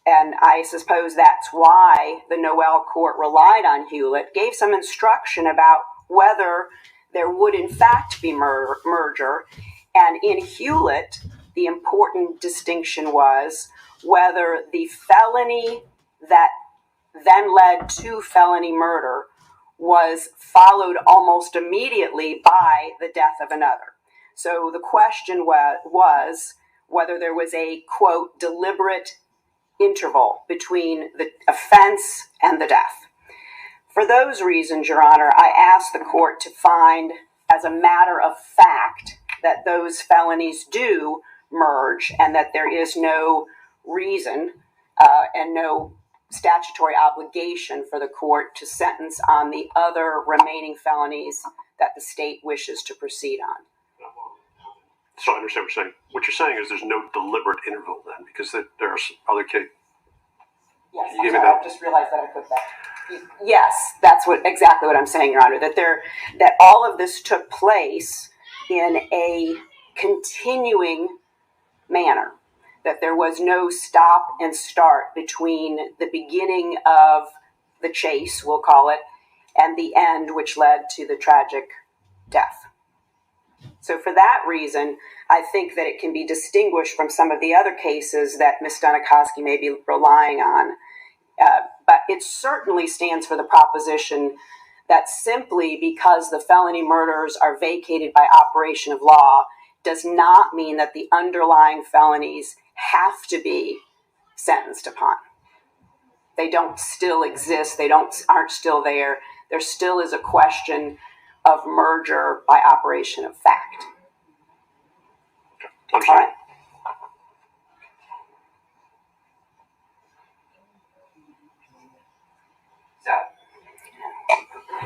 and I suppose that's why the Noel court relied on Hewlett, gave some instruction about whether there would in fact be merger. And in Hewlett, the important distinction was whether the felony that then led to felony murder was followed almost immediately by the death of another. So the question was whether there was a, quote, deliberate interval between the offense and the death. For those reasons, Your Honor, I ask the court to find as a matter of fact that those felonies do merge and that there is no reason and no statutory obligation for the court to sentence on the other remaining felonies that the state wishes to proceed on. So I understand what you're saying. What you're saying is there's no deliberate interval then, because there are other cases. Yes, I just realized that I put that. Yes, that's exactly what I'm saying, Your Honor. That all of this took place in a continuing manner. That there was no stop and start between the beginning of the chase, we'll call it, and the end, which led to the tragic death. So for that reason, I think that it can be distinguished from some of the other cases that Ms. Dunikoski may be relying on. But it certainly stands for the proposition that simply because the felony murders are vacated by operation of law does not mean that the underlying felonies have to be sentenced upon. They don't still exist. They aren't still there. There still is a question of merger by operation of fact. I'm sorry. All right. So,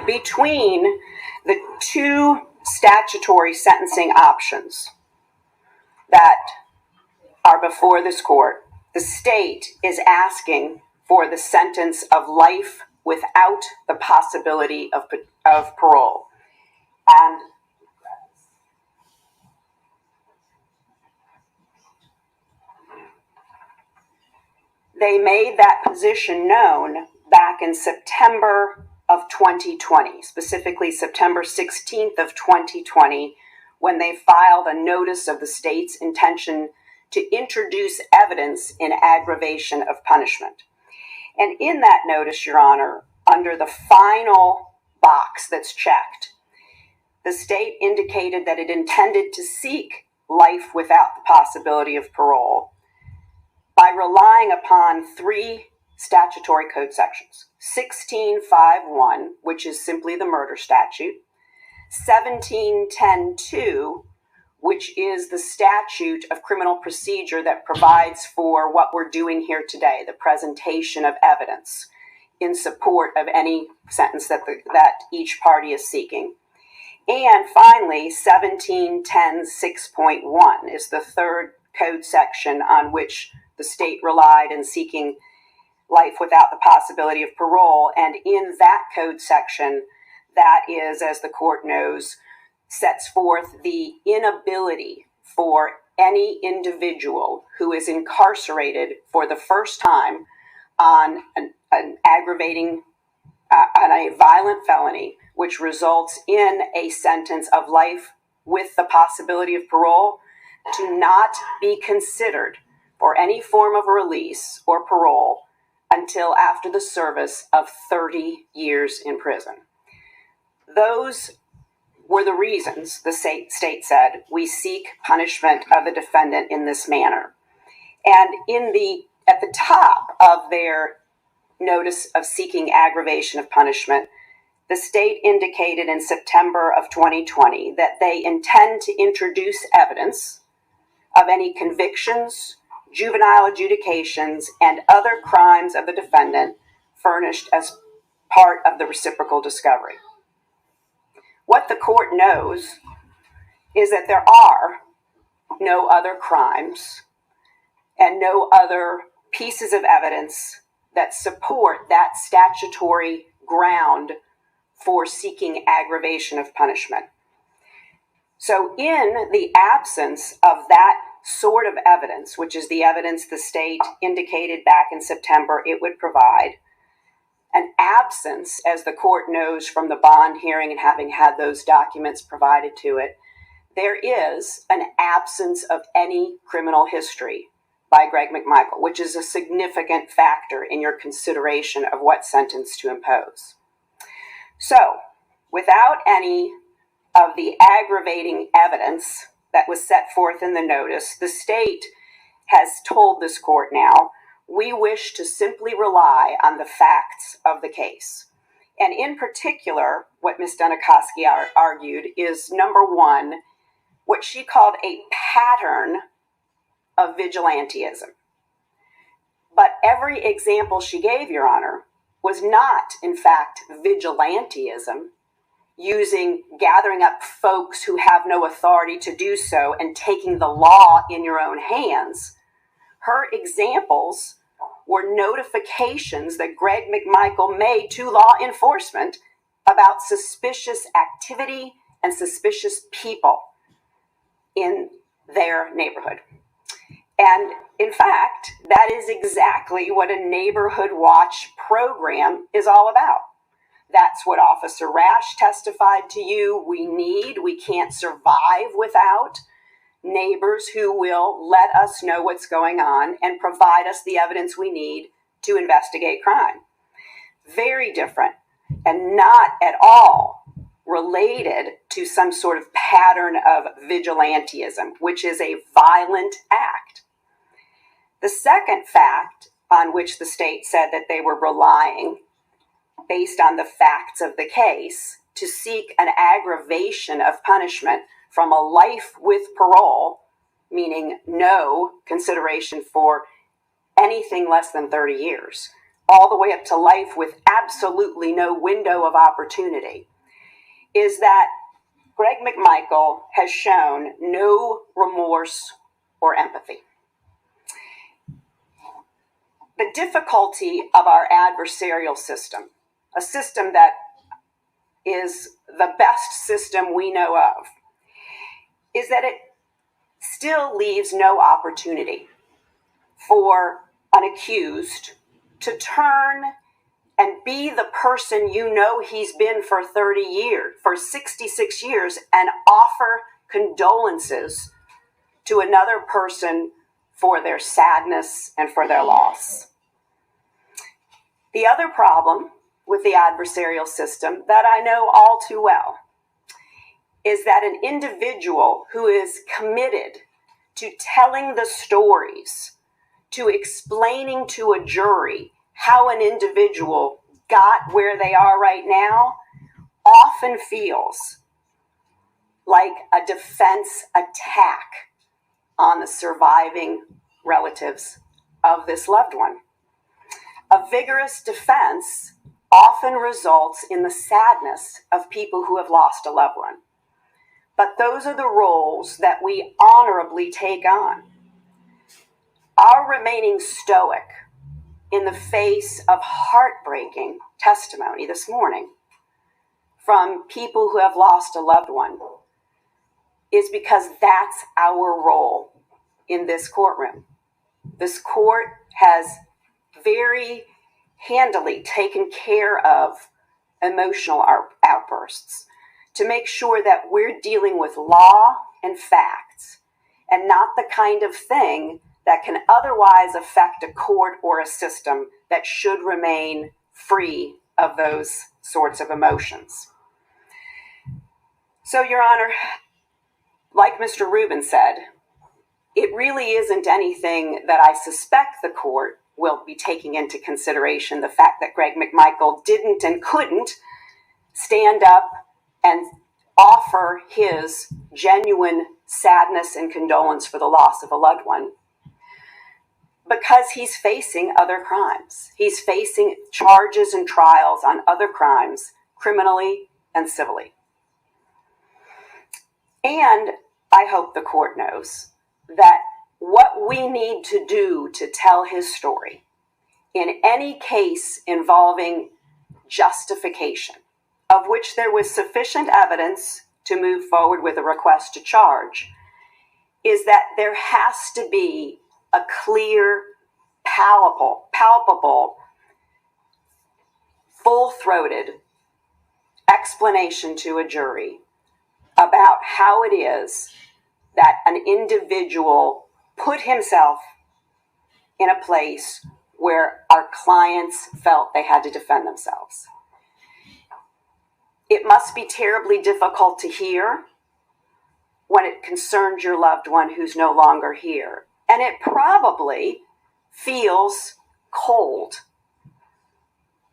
between the two statutory sentencing options that are before this court, the state is asking for the sentence of life without the possibility of parole. And they made that position known back in September of 2020, specifically September 16th of 2020, when they filed a notice of the state's intention to introduce evidence in aggravation of punishment. And in that notice, Your Honor, under the final box that's checked, the state indicated that it intended to seek life without the possibility of parole by relying upon three statutory code sections. 1651, which is simply the murder statute, 1710-2, which is the statute of criminal procedure that provides for what we're doing here today, the presentation of evidence in support of any sentence that each party is seeking. And finally, 1710-6.1 is the third code section on which the state relied in seeking life without the possibility of parole. And in that code section, that is, as the court knows, sets forth the inability for any individual who is incarcerated for the first time on an aggravating, on a violent felony, which results in a sentence of life with the possibility of parole, to not be considered for any form of release or parole until after the service of 30 years in prison. Those were the reasons the state said we seek punishment of the defendant in this manner. And at the top of their notice of seeking aggravation of punishment, the state indicated in September of 2020 that they intend to introduce evidence of any convictions, juvenile adjudications, and other crimes of the defendant furnished as part of the reciprocal discovery. What the court knows is that there are no other crimes and no other pieces of evidence that support that statutory ground for seeking aggravation of punishment. So in the absence of that sort of evidence, which is the evidence the state indicated back in September it would provide, an absence, as the court knows from the bond hearing and having had those documents provided to it, there is an absence of any criminal history by Greg McMichael, which is a significant factor in your consideration of what sentence to impose. So, without any of the aggravating evidence that was set forth in the notice, the state has told this court now, we wish to simply rely on the facts of the case. And in particular, what Ms. Dunikoski argued is, number one, what she called a pattern of vigilantism. But every example she gave, Your Honor, was not, in fact, vigilantism, gathering up folks who have no authority to do so and taking the law in your own hands. Her examples were notifications that Greg McMichael made to law enforcement about suspicious activity and suspicious people in their neighborhood. And in fact, that is exactly what a neighborhood watch program is all about. That's what Officer Rash testified to you we can't survive without neighbors who will let us know what's going on and provide us the evidence we need to investigate crime. Very different and not at all related to some sort of pattern of vigilantism, which is a violent act. The second fact on which the state said that they were relying, based on the facts of the case, to seek an aggravation of punishment from a life with parole, meaning no consideration for anything less than 30 years, all the way up to life with absolutely no window of opportunity, is that Greg McMichael has shown no remorse or empathy. The difficulty of our adversarial system, a system that is the best system we know of, is that it still leaves no opportunity for an accused to turn and be the person you know he's been for 30 years, for 66 years, and offer condolences to another person for their sadness and for their loss. The other problem with the adversarial system that I know all too well is that an individual who is committed to telling the stories, to explaining to a jury how an individual got where they are right now, often feels like a defense attack on the surviving relatives of this loved one. A vigorous defense often results in the sadness of people who have lost a loved one. But those are the roles that we honorably take on. Our remaining stoic in the face of heartbreaking testimony this morning from people who have lost a loved one is because that's our role in this courtroom. This court has very handily taken care of emotional outbursts to make sure that we're dealing with law and facts and not the kind of thing that can otherwise affect a court or a system that should remain free of those sorts of emotions. So, Your Honor, like Mr. Rubin said, it really isn't anything that I suspect the court will be taking into consideration, the fact that Greg McMichael didn't and couldn't stand up and offer his genuine sadness and condolence for the loss of a loved one, because he's facing other crimes. He's facing charges and trials on other crimes, criminally and civilly. And I hope the court knows that what we need to do to tell his story in any case involving justification, of which there was sufficient evidence to move forward with a request to charge, is that there has to be a clear, palpable, full-throated explanation to a jury about how it is that an individual put himself in a place where our clients felt they had to defend themselves. It must be terribly difficult to hear when it concerns your loved one who's no longer here. And it probably feels cold.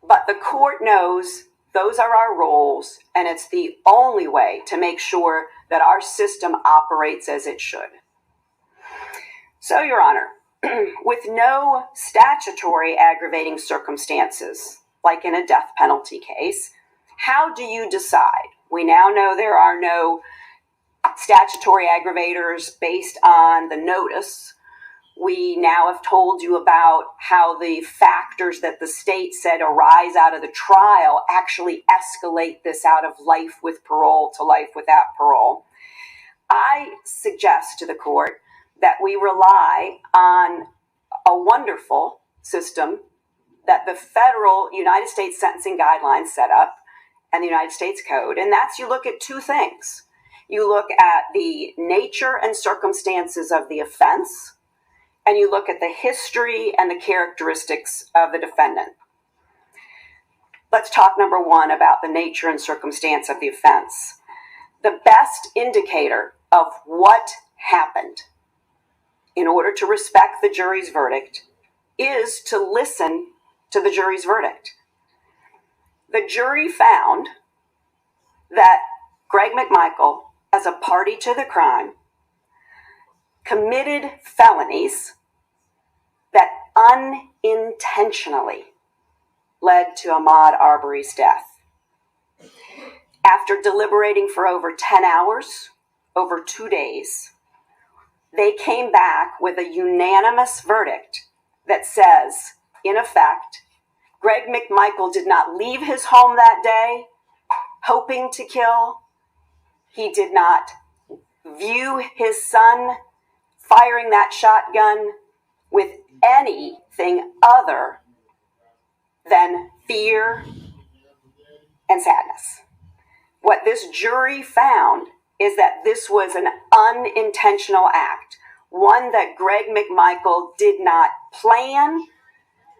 But the court knows those are our roles, and it's the only way to make sure that our system operates as it should. So, Your Honor, with no statutory aggravating circumstances, like in a death penalty case, how do you decide? We now know there are no statutory aggravators based on the notice. We now have told you about how the factors that the state said arise out of the trial actually escalate this out of life with parole to life without parole. I suggest to the court that we rely on a wonderful system that the federal United States sentencing guidelines set up and the United States Code, and that's you look at two things. You look at the nature and circumstances of the offense, and you look at the history and the characteristics of the defendant. Let's talk number one about the nature and circumstance of the offense. The best indicator of what happened in order to respect the jury's verdict is to listen to the jury's verdict. The jury found that Greg McMichael, as a party to the crime, committed felonies that unintentionally led to Ahmaud Arbery's death. After deliberating for over 10 hours, over 2 days, they came back with a unanimous verdict that says, in effect, Greg McMichael did not leave his home that day hoping to kill. He did not view his son firing that shotgun with anything other than fear and sadness. What this jury found is that this was an unintentional act, one that Greg McMichael did not plan,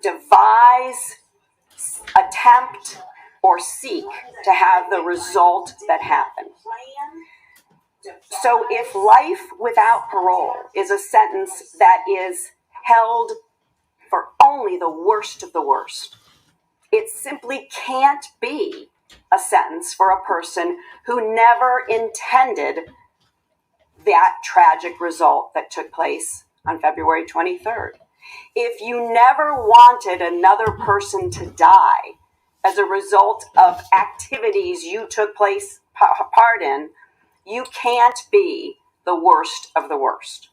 devise, attempt, or seek to have the result that happened. So if life without parole is a sentence that is held for only the worst of the worst, it simply can't be a sentence for a person who never intended that tragic result that took place on February 23rd. If you never wanted another person to die as a result of activities you took part in, you can't be the worst of the worst.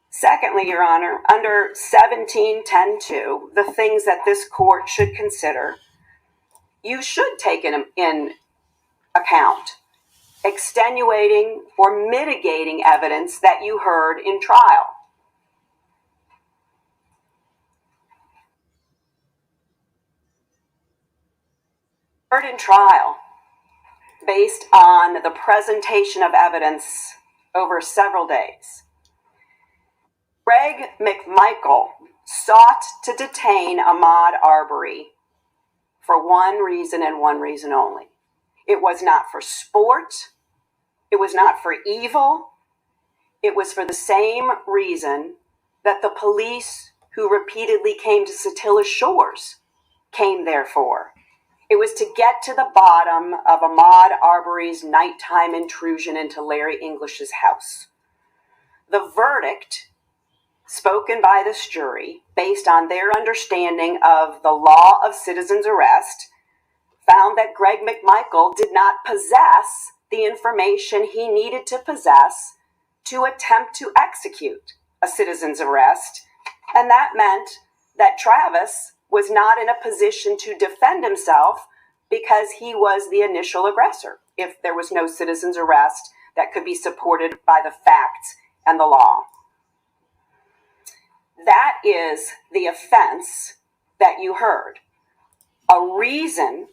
Secondly, Your Honor, under 1710(2), the things that this court should consider, you should take in account extenuating or mitigating evidence that you heard in trial. Heard in trial based on the presentation of evidence over several days. Greg McMichael sought to detain Ahmaud Arbery for one reason and one reason only. It was not for sport. It was not for evil. It was for the same reason that the police who repeatedly came to Satila's shores came there for. It was to get to the bottom of Ahmaud Arbery's nighttime intrusion into Larry English's house. The verdict spoken by this jury, based on their understanding of the law of citizen's arrest, found that Greg McMichael did not possess the information he needed to possess to attempt to execute a citizen's arrest, and that meant that Travis was not in a position to defend himself because he was the initial aggressor. If there was no citizen's arrest, that could be supported by the facts and the law. That is the offense that you heard. A reason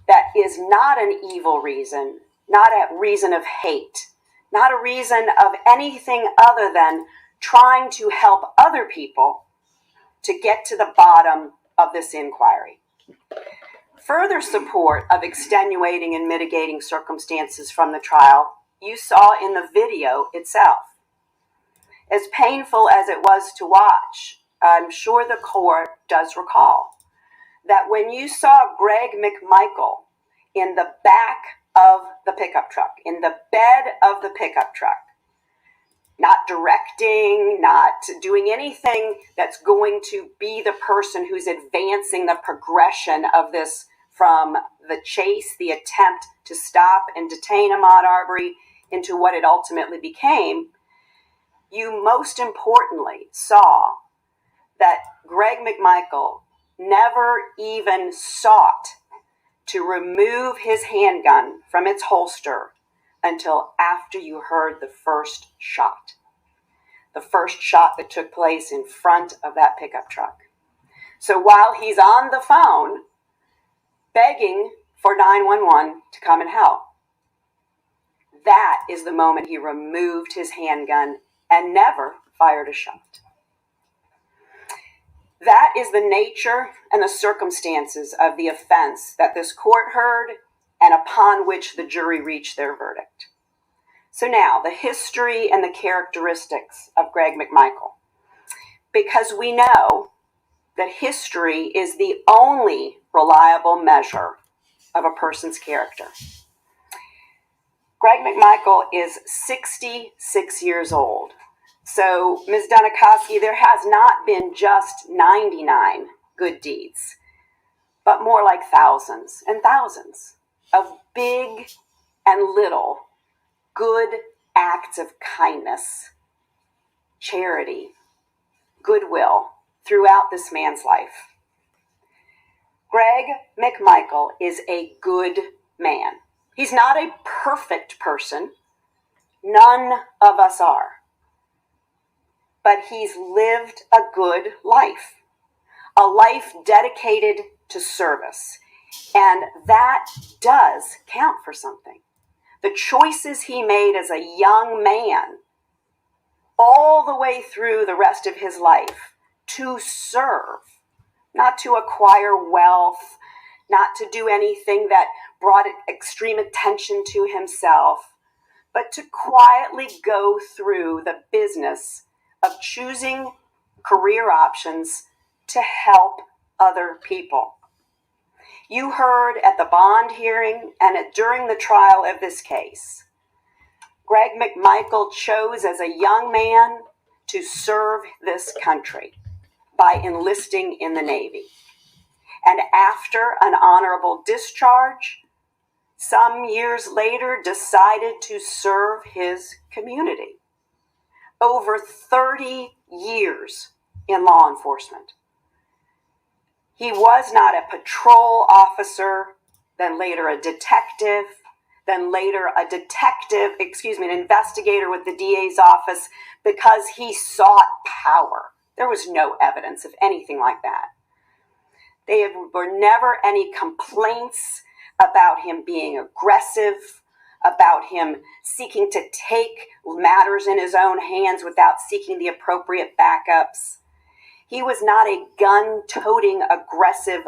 that is not an evil reason, not a reason of hate, not a reason of anything other than trying to help other people to get to the bottom of this inquiry. Further support of extenuating and mitigating circumstances from the trial you saw in the video itself. As painful as it was to watch, I'm sure the court does recall that when you saw Greg McMichael in the back of the pickup truck, in the bed of the pickup truck, not directing, not doing anything that's going to be the person who's advancing the progression of this from the chase, the attempt to stop and detain Ahmaud Arbery into what it ultimately became, you most importantly saw that Greg McMichael never even sought to remove his handgun from its holster until after you heard the first shot. The first shot that took place in front of that pickup truck. So while he's on the phone begging for 911 to come and help, that is the moment he removed his handgun and never fired a shot. That is the nature and the circumstances of the offense that this court heard and upon which the jury reached their verdict. So now, the history and the characteristics of Greg McMichael. Because we know that history is the only reliable measure of a person's character. Greg McMichael is 66 years old. So, Ms. Dunikoski, there has not been just 99 good deeds, but more like thousands and thousands of big and little good acts of kindness, charity, goodwill throughout this man's life. Greg McMichael is a good man. He's not a perfect person. None of us are. But he's lived a good life, a life dedicated to service. And that does count for something. The choices he made as a young man, all the way through the rest of his life, to serve, not to acquire wealth, not to do anything that brought extreme attention to himself, but to quietly go through the business of choosing career options to help other people. You heard at the bond hearing and during the trial of this case, Greg McMichael chose as a young man to serve this country by enlisting in the Navy. And after an honorable discharge, some years later decided to serve his community. Over 30 years in law enforcement. He was not a patrol officer, then later a detective, then later an investigator with the DA's office because he sought power. There was no evidence of anything like that. There were never any complaints about him being aggressive, about him seeking to take matters in his own hands without seeking the appropriate backups. He was not a gun-toting, aggressive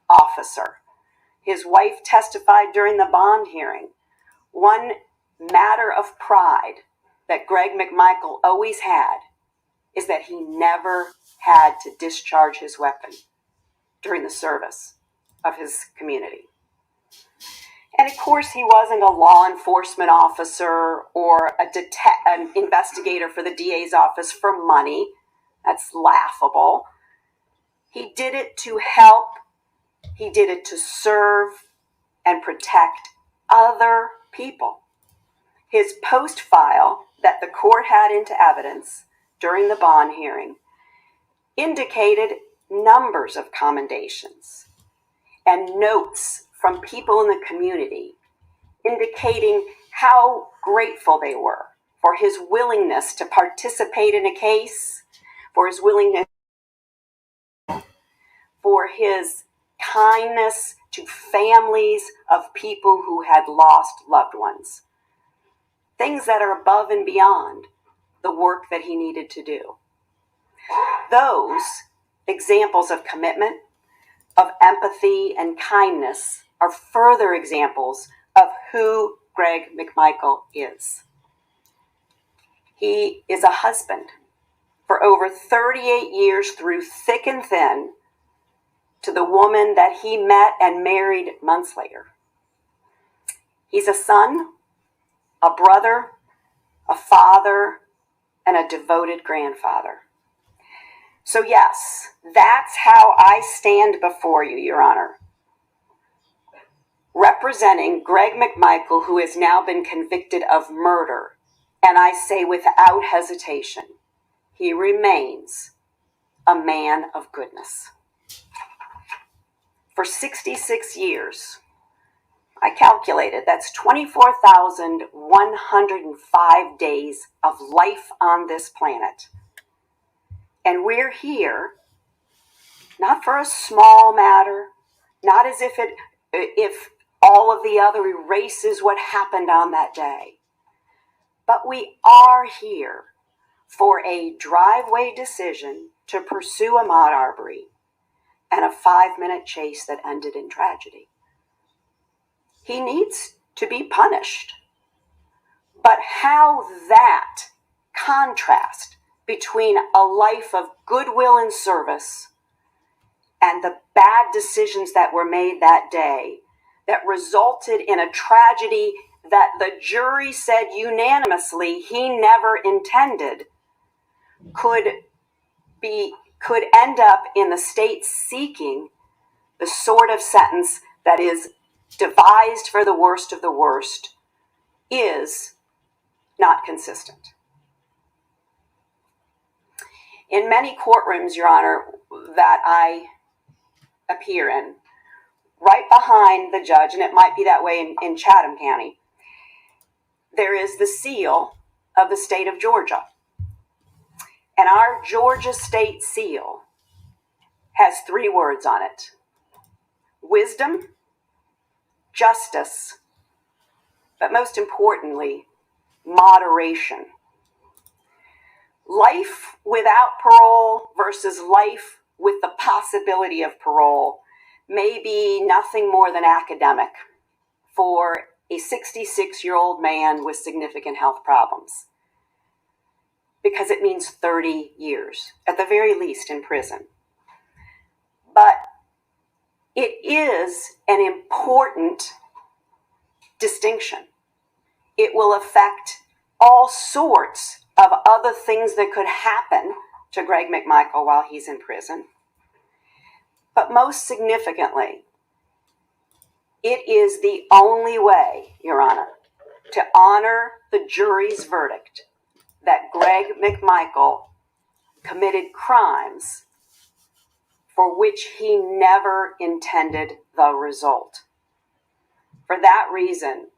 officer. His wife testified during the bond hearing. One matter of pride that Greg McMichael always had is that he never had to discharge his weapon during the service of his community. And of course, he wasn't a law enforcement officer or an investigator for the DA's office for money. That's laughable. He did it to help. He did it to serve and protect other people. His post file that the court had into evidence during the bond hearing indicated numbers of commendations and notes from people in the community indicating how grateful they were for his willingness to participate in a case, for his willingness, for his kindness to families of people who had lost loved ones. Things that are above and beyond the work that he needed to do. Those examples of commitment, of empathy and kindness are further examples of who Greg McMichael is. He is a husband for over 38 years through thick and thin to the woman that he met and married months later. He's a son, a brother, a father, and a devoted grandfather. So yes, that's how I stand before you, Your Honor, representing Greg McMichael, who has now been convicted of murder. And I say without hesitation, he remains a man of goodness. For 66 years, I calculated that's 24,105 days of life on this planet. And we're here, not for a small matter, not as if all of the other erases what happened on that day. But we are here for a driveway decision to pursue Ahmaud Arbery and a 5-minute chase that ended in tragedy. He needs to be punished. But how that contrast between a life of goodwill and service and the bad decisions that were made that day that resulted in a tragedy that the jury said unanimously he never intended could end up in the state seeking the sort of sentence that is devised for the worst of the worst is not consistent. In many courtrooms, Your Honor, that I appear in, right behind the judge, and it might be that way in Chatham County, there is the seal of the state of Georgia. And our Georgia state seal has 3 words on it: wisdom, justice, but most importantly, moderation. Life without parole versus life with the possibility of parole may be nothing more than academic for a 66-year-old man with significant health problems, because it means 30 years, at the very least, in prison. But it is an important distinction. It will affect all sorts of other things that could happen to Greg McMichael while he's in prison. But most significantly, it is the only way, Your Honor, to honor the jury's verdict that Greg McMichael committed crimes for which he never intended the result. For that reason,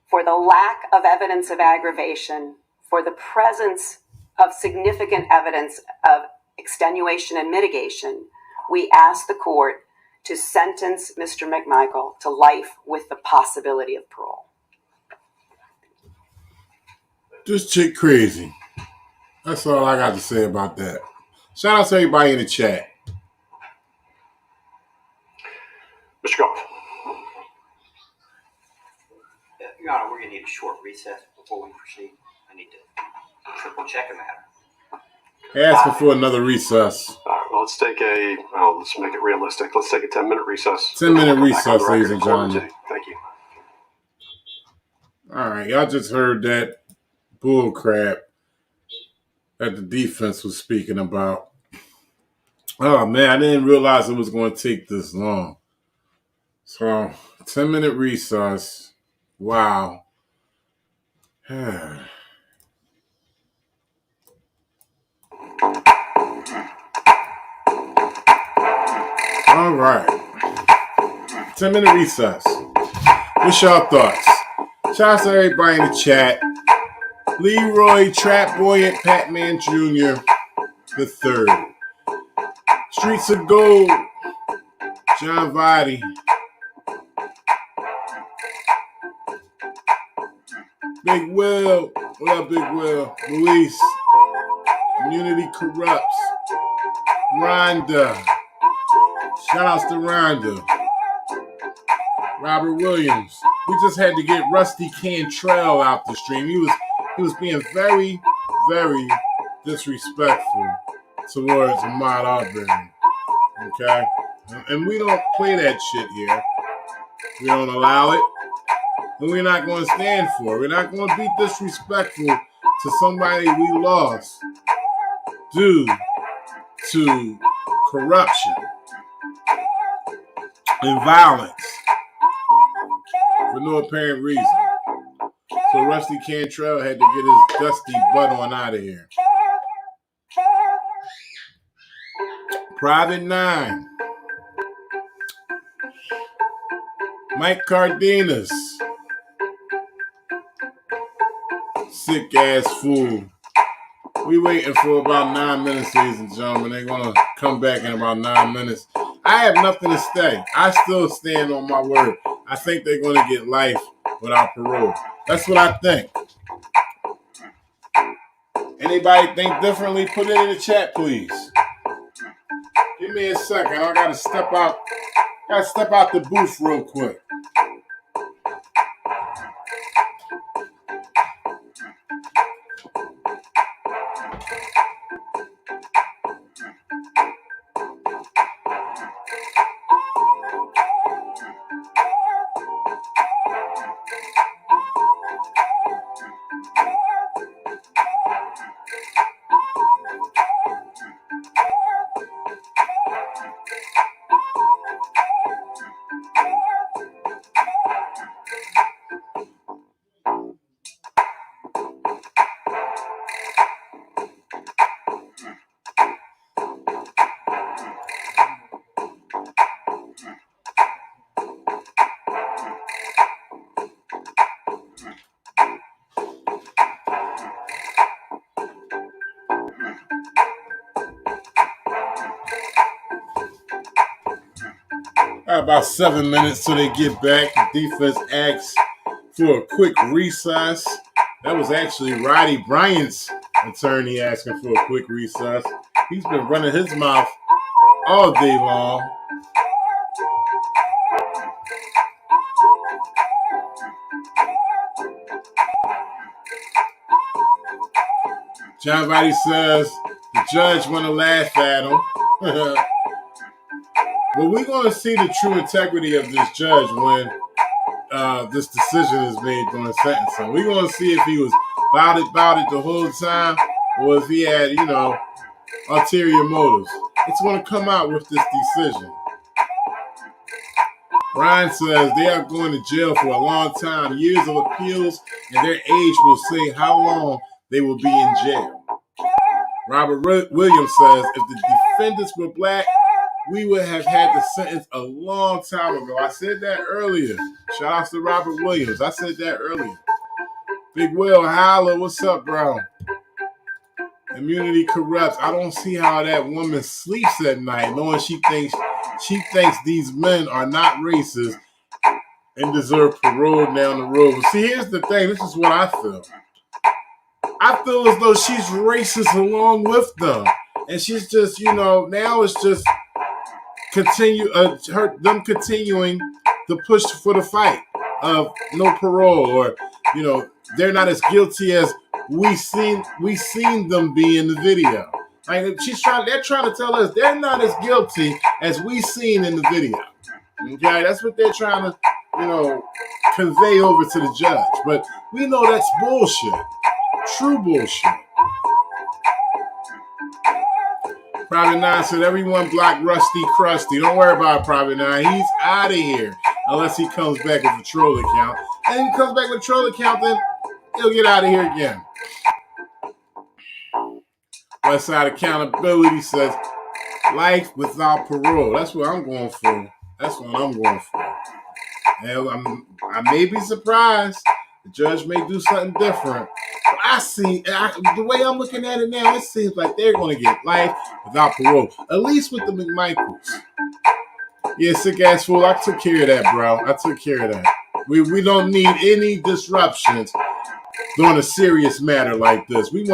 for the lack of evidence of aggravation, for the presence of significant evidence of extenuation and mitigation, we ask the court to sentence Mr. McMichael to life with the possibility of parole. This chick crazy. That's all I got to say about that. Shout out to everybody in the chat. Mr. Goff. Your Honor, we're going to need a short recess before we proceed. I need to triple check a matter. Asking for another recess. All right, well, let's make it realistic. Let's take a 10-minute recess. 10-minute recess, ladies and gentlemen. Thank you. All right, y'all just heard that bull crap that the defense was speaking about. Oh, man, I didn't realize it was going to take this long. So, 10-minute recess. Wow. All right. 10-minute recess. What's y'all thoughts? Shout out to everybody in the chat. Leroy, Trap Boy, and Patman Jr. the third. Streets of Gold, John Vadi. Big Will, what up, Big Will? Luis, Community Corrupts, Rhonda. Shout outs to Rhonda. Robert Williams. We just had to get Rusty Cantrell out the stream. He was being very, very disrespectful towards Ahmaud Arbery. Okay? And we don't play that shit here. We don't allow it. And we're not going to stand for it. We're not going to be disrespectful to somebody we lost due to corruption and violence for no apparent reason. So Rusty Cantrell had to get his dusty butt on out of here. Private 9. Mike Cardenas. Sick ass fool. We waiting for about 9 minutes, ladies and gentlemen. They're going to come back in about 9 minutes. I have nothing to say. I still stand on my word. I think they're going to get life without parole. That's what I think. Anybody think differently? Put it in the chat, please. Give me a second. I got to step out. The booth real quick. About 7 minutes till they get back. The defense asks for a quick recess. That was actually Roddy Bryan's attorney asking for a quick recess. He's been running his mouth all day long. John Vadi says the judge want to laugh at him. But we're going to see the true integrity of this judge when this decision is made during sentencing. We're going to see if he was about it the whole time or if he had, ulterior motives. It's going to come out with this decision. Brian says they are going to jail for a long time. Years of appeals and their age will say how long they will be in jail. Robert Williams says if the defendants were black, we would have had the sentence a long time ago. I said that earlier. Shout out to Robert Williams. I said that earlier. Big Will, holla, what's up, bro? Immunity corrupts. I don't see how that woman sleeps at night knowing she thinks these men are not racist and deserve parole down the road. But see, here's the thing. This is what I feel. I feel as though she's racist along with them. And she's just, now it's just them continuing to push for the fight of no parole, or they're not as guilty as we seen them be in the video. Like they're trying to tell us they're not as guilty as we seen in the video. Okay, that's what they're trying to convey over to the judge. But we know that's bullshit, true bullshit. Private 9 said everyone block Rusty Krusty. Don't worry about Private 9. He's out of here unless he comes back with a troll account. And if he comes back with a troll account, then he'll get out of here again. Westside Accountability says life without parole. That's what I'm going for. And I may be surprised The judge may do something different. But the way I'm looking at it now, it seems like they're going to get life without parole. At least with the McMichael's. Yeah, sick ass fool. I took care of that, bro. I took care of that. We don't need any disruptions during a serious matter like this. We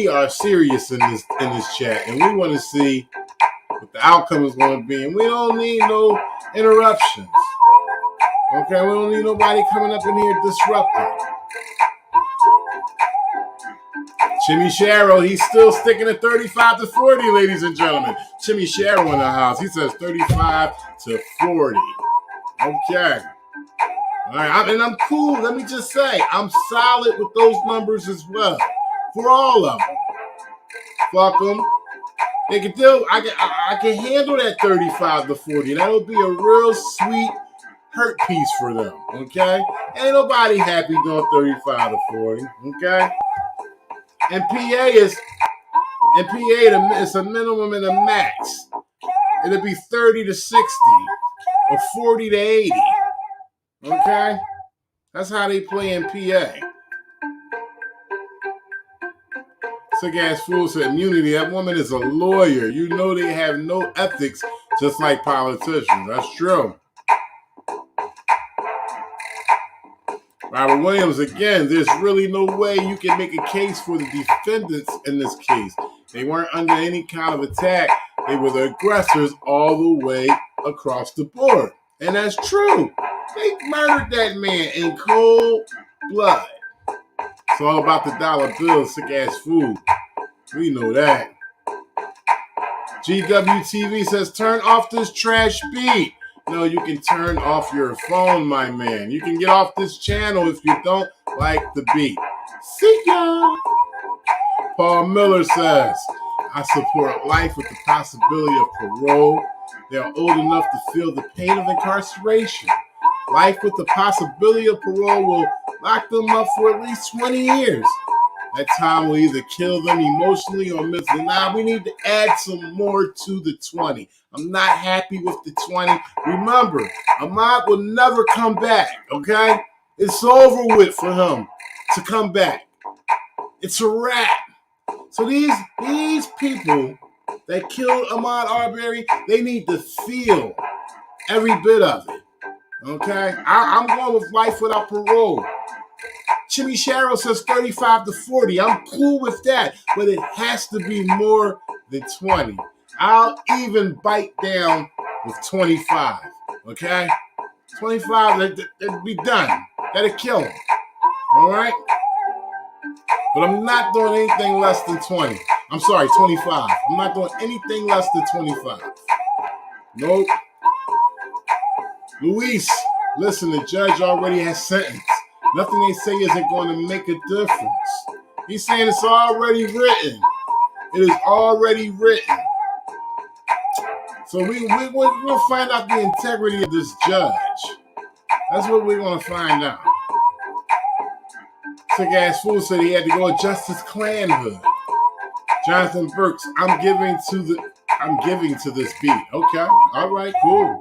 are serious in this chat, and we want to see what the outcome is going to be. And we don't need no interruptions. Okay, we don't need nobody coming up in here disrupting. Jimmy Sharrow, he's still sticking at 35-40, ladies and gentlemen. Jimmy Sharrow in the house. He says 35-40. Okay. All right, and I'm cool. Let me just say, I'm solid with those numbers as well. For all of them. Fuck them. They can do. I can handle that 35-40. That'll be a real sweet hurt piece for them. Okay? Ain't nobody happy doing 35-40. Okay? And it's a minimum and a max. It'll be 30-60 or 40-80. Okay? That's how they play in PA. Sick ass fool said immunity. That woman is a lawyer. You know they have no ethics, just like politicians. That's true. Robert Williams, again, there's really no way you can make a case for the defendants in this case. They weren't under any kind of attack. They were the aggressors all the way across the board. And that's true. They murdered that man in cold blood. It's all about the dollar bill, sick ass fool. We know that. GWTV says, turn off this trash beat. No, you can turn off your phone, my man. You can get off this channel if you don't like the beat. See ya. Paul Miller says, I support life with the possibility of parole. They are old enough to feel the pain of incarceration. Life with the possibility of parole will lock them up for at least 20 years. That time will either kill them emotionally or mentally. Now, we need to add some more to the 20. I'm not happy with the 20. Remember, Ahmad will never come back, okay? It's over with for him to come back. It's a wrap. So these people that killed Ahmaud Arbery, they need to feel every bit of it, okay? I'm going with life without parole. Jimmy Sharrow says 35-40. I'm cool with that, but it has to be more than 20. I'll even bite down with 25, okay? 25, that'd be done. That'll kill him, all right? But I'm not doing anything less than 20. I'm sorry, 25. I'm not doing anything less than 25. Nope. Luis, listen, the judge already has sentenced. Nothing they say isn't going to make a difference. He's saying it's already written. It is already written. So we're going to find out the integrity of this judge. That's what we're going to find out. Sick ass fool said he had to go adjust his clan hood. Jonathan Burks, I'm giving to this beat. Okay, all right, cool.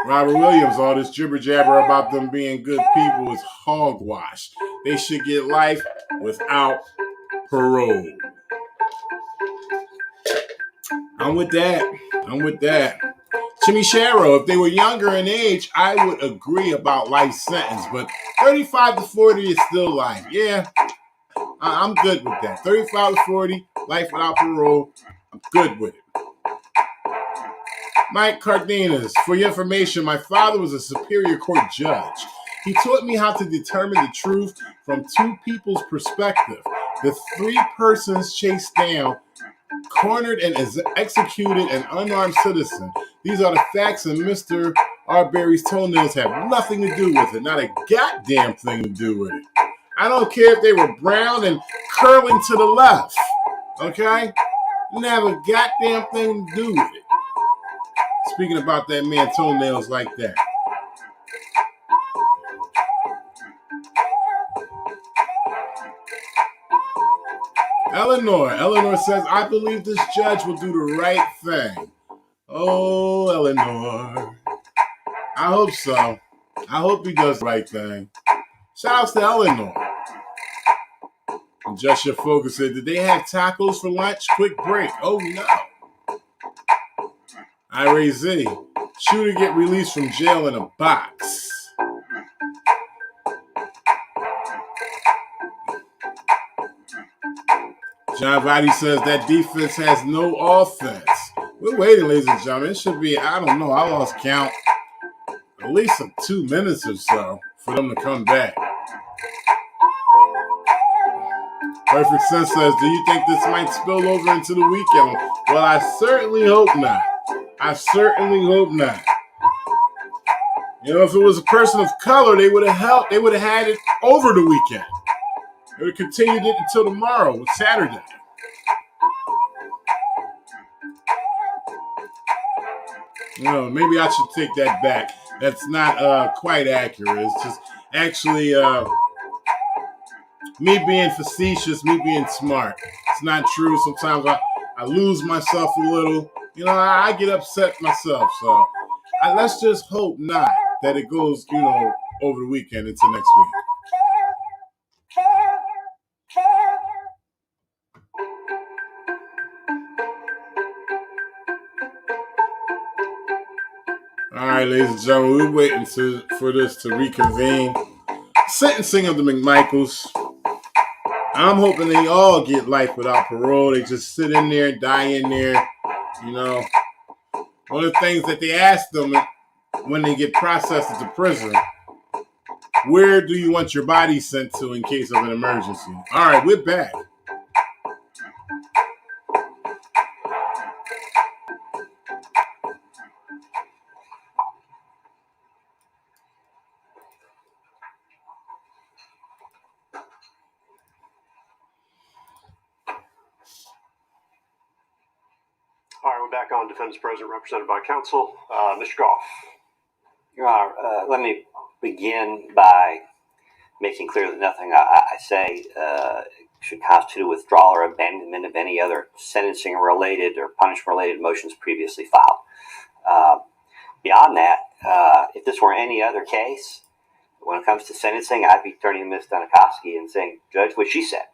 Robert Williams, all this jibber jabber about them being good people is hogwash. They should get life without parole. I'm with that. Jimmy Sharrow, if they were younger in age, I would agree about life sentence, but 35-40 is still life. Yeah, I'm good with that. 35-40, life without parole, I'm good with it. Mike Cardenas, for your information, my father was a Superior Court judge. He taught me how to determine the truth from two people's perspective. The three persons chased down, cornered, and executed an unarmed citizen. These are the facts, and Mr. Arbery's toenails have nothing to do with it. Not a goddamn thing to do with it. I don't care if they were brown and curling to the left. Okay? Didn't have a goddamn thing to do with it. Speaking about that man toenails like that. Eleanor says, I believe this judge will do the right thing. Oh, Eleanor. I hope so. I hope he does the right thing. Shout out to Eleanor. And Just Your Focus said, did they have tacos for lunch? Quick break. Oh no. Ira Z. Shooter get released from jail in a box. John Vadi says that defense has no offense. We're waiting, ladies and gentlemen. It should be, I don't know, I lost count. At least 2 minutes or so for them to come back. Perfect Sense says, do you think this might spill over into the weekend? Well, I certainly hope not. I certainly hope not. You know, if it was a person of color, they would have helped. They would have had it over the weekend. They would have continued it until tomorrow, Saturday. No, maybe I should take that back. That's not quite accurate. It's just actually me being facetious, me being smart. It's not true. Sometimes I lose myself a little. You know, I get upset myself. So let's just hope not that it goes, you know, over the weekend into next week. All right, ladies and gentlemen, we're waiting for this to reconvene. Sentencing of the McMichaels. I'm hoping they all get life without parole. They just sit in there, die in there. You know, one of the things that they ask them when they get processed into prison, where do you want your body sent to in case of an emergency? All right, we're back. All right, we're back on. Defendant's present, represented by counsel. Mr. Goff. Your Honor, let me begin by making clear that nothing I say should constitute a withdrawal or abandonment of any other sentencing-related or punishment-related motions previously filed. Beyond that, if this were any other case, when it comes to sentencing, I'd be turning to Ms. Donikowski and saying, Judge, what she said.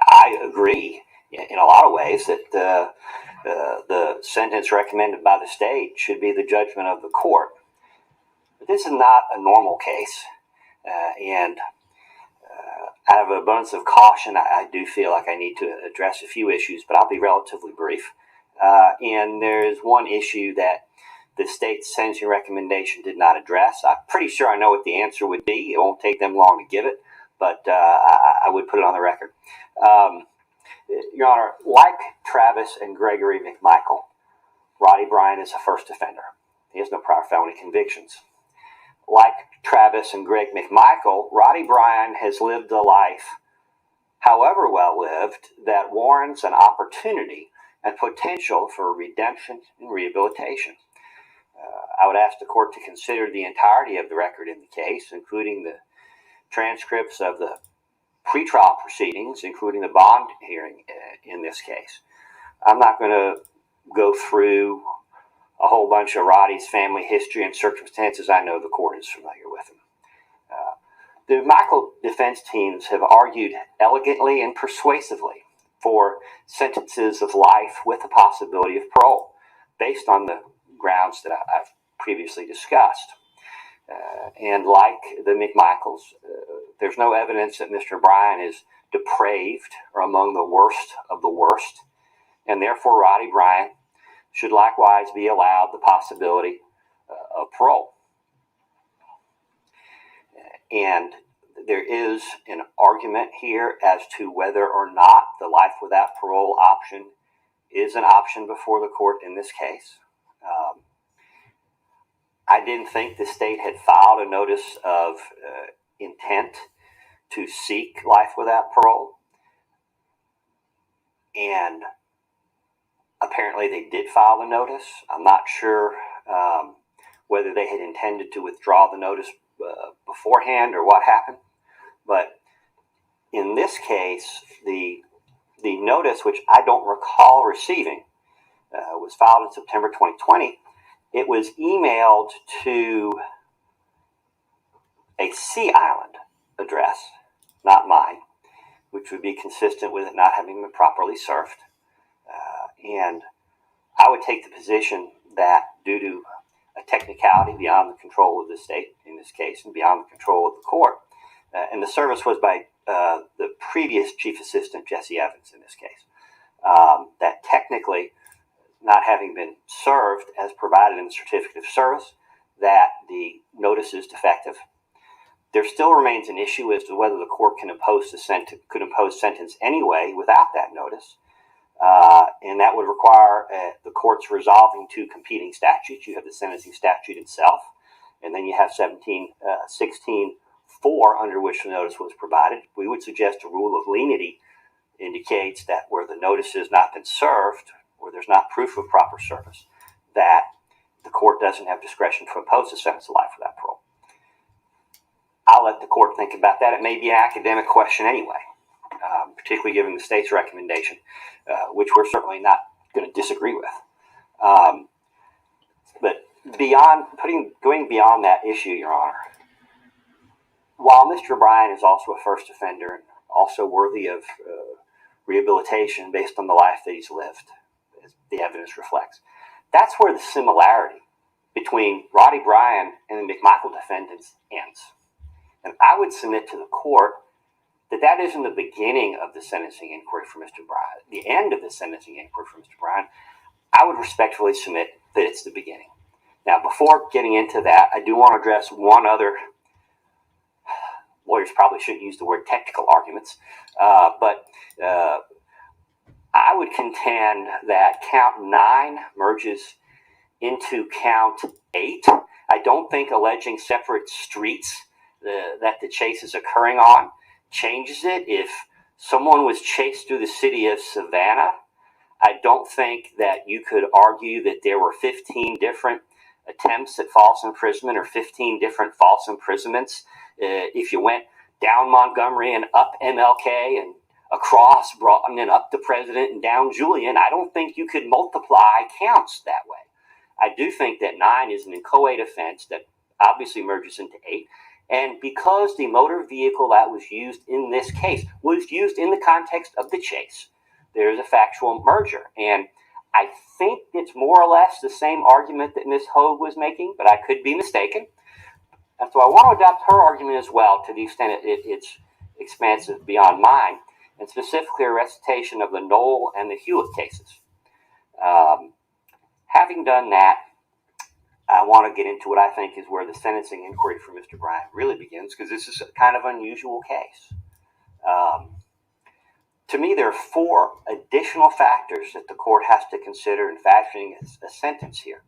I agree in a lot of ways that the sentence recommended by the state should be the judgment of the court. But this is not a normal case. And out of an abundance of caution, I do feel like I need to address a few issues, but I'll be relatively brief. And there is one issue that the state's sentencing recommendation did not address. I'm pretty sure I know what the answer would be. It won't take them long to give it, but I would put it on the record. Your Honor, like Travis and Gregory McMichael, Roddy Bryan is a first offender. He has no prior felony convictions. Like Travis and Greg McMichael, Roddy Bryan has lived a life, however well lived, that warrants an opportunity and potential for redemption and rehabilitation. I would ask the court to consider the entirety of the record in the case, including the transcripts of the pretrial proceedings, including the bond hearing in this case. I'm not going to go through a whole bunch of Roddy's family history and circumstances. I know the court is familiar with him. The McMichael defense teams have argued elegantly and persuasively for sentences of life with the possibility of parole, based on the grounds that I've previously discussed. And like the McMichaels, there's no evidence that Mr. Bryan is depraved or among the worst of the worst, and therefore Roddy Bryan should likewise be allowed the possibility of parole. And there is an argument here as to whether or not the life without parole option is an option before the court in this case. I didn't think the state had filed a notice of intent to seek life without parole. And apparently they did file the notice. I'm not sure whether they had intended to withdraw the notice beforehand or what happened. But in this case, the notice, which I don't recall receiving, was filed in September 2020. It was emailed to a Sea Island address, not mine, which would be consistent with it not having been properly served. And I would take the position that due to a technicality beyond the control of the state, in this case, and beyond the control of the court, and the service was by the previous Chief Assistant, Jesse Evans, in this case, that technically, not having been served as provided in the certificate of service, that the notice is defective. There still remains an issue as to whether the court can impose sentence anyway without that notice, and that would require the courts resolving two competing statutes. You have the sentencing statute itself, and then you have 16(4), under which the notice was provided. We would suggest a rule of lenity indicates that where the notice has not been served, or there's not proof of proper service, that the court doesn't have discretion to impose a sentence of life without parole. I'll let the court think about that. It may be an academic question anyway, particularly given the state's recommendation, which we're certainly not going to disagree with. But going beyond that issue, Your Honor, while Mr. Bryan is also a first offender and also worthy of rehabilitation based on the life that he's lived, as the evidence reflects, that's where the similarity between Roddy Bryan and the McMichael defendants ends. And I would submit to the court that that isn't the beginning of the sentencing inquiry for Mr. Bryan, the end of the sentencing inquiry for Mr. Bryan. I would respectfully submit that it's the beginning. Now, before getting into that, I do want to address one other. Lawyers probably shouldn't use the word technical arguments, but I would contend that count 9 merges into count 8. I don't think alleging separate streets that the chase is occurring on changes it. If someone was chased through the city of Savannah, I don't think that you could argue that there were 15 different attempts at false imprisonment or 15 different false imprisonments. If you went down Montgomery and up MLK and across Broughton and up the President and down Julian, I don't think you could multiply counts that way. I do think that 9 is an inchoate offense that obviously merges into 8. And because the motor vehicle that was used in this case was used in the context of the chase, there's a factual merger. And I think it's more or less the same argument that Ms. Hogue was making, but I could be mistaken. And so I want to adopt her argument as well, to the extent it's expansive beyond mine, and specifically a recitation of the Knoll and the Hewitt cases. Having done that, I want to get into what I think is where the sentencing inquiry for Mr. Bryan really begins, because this is a kind of unusual case. To me, there are 4 additional factors that the court has to consider in fashioning a sentence here.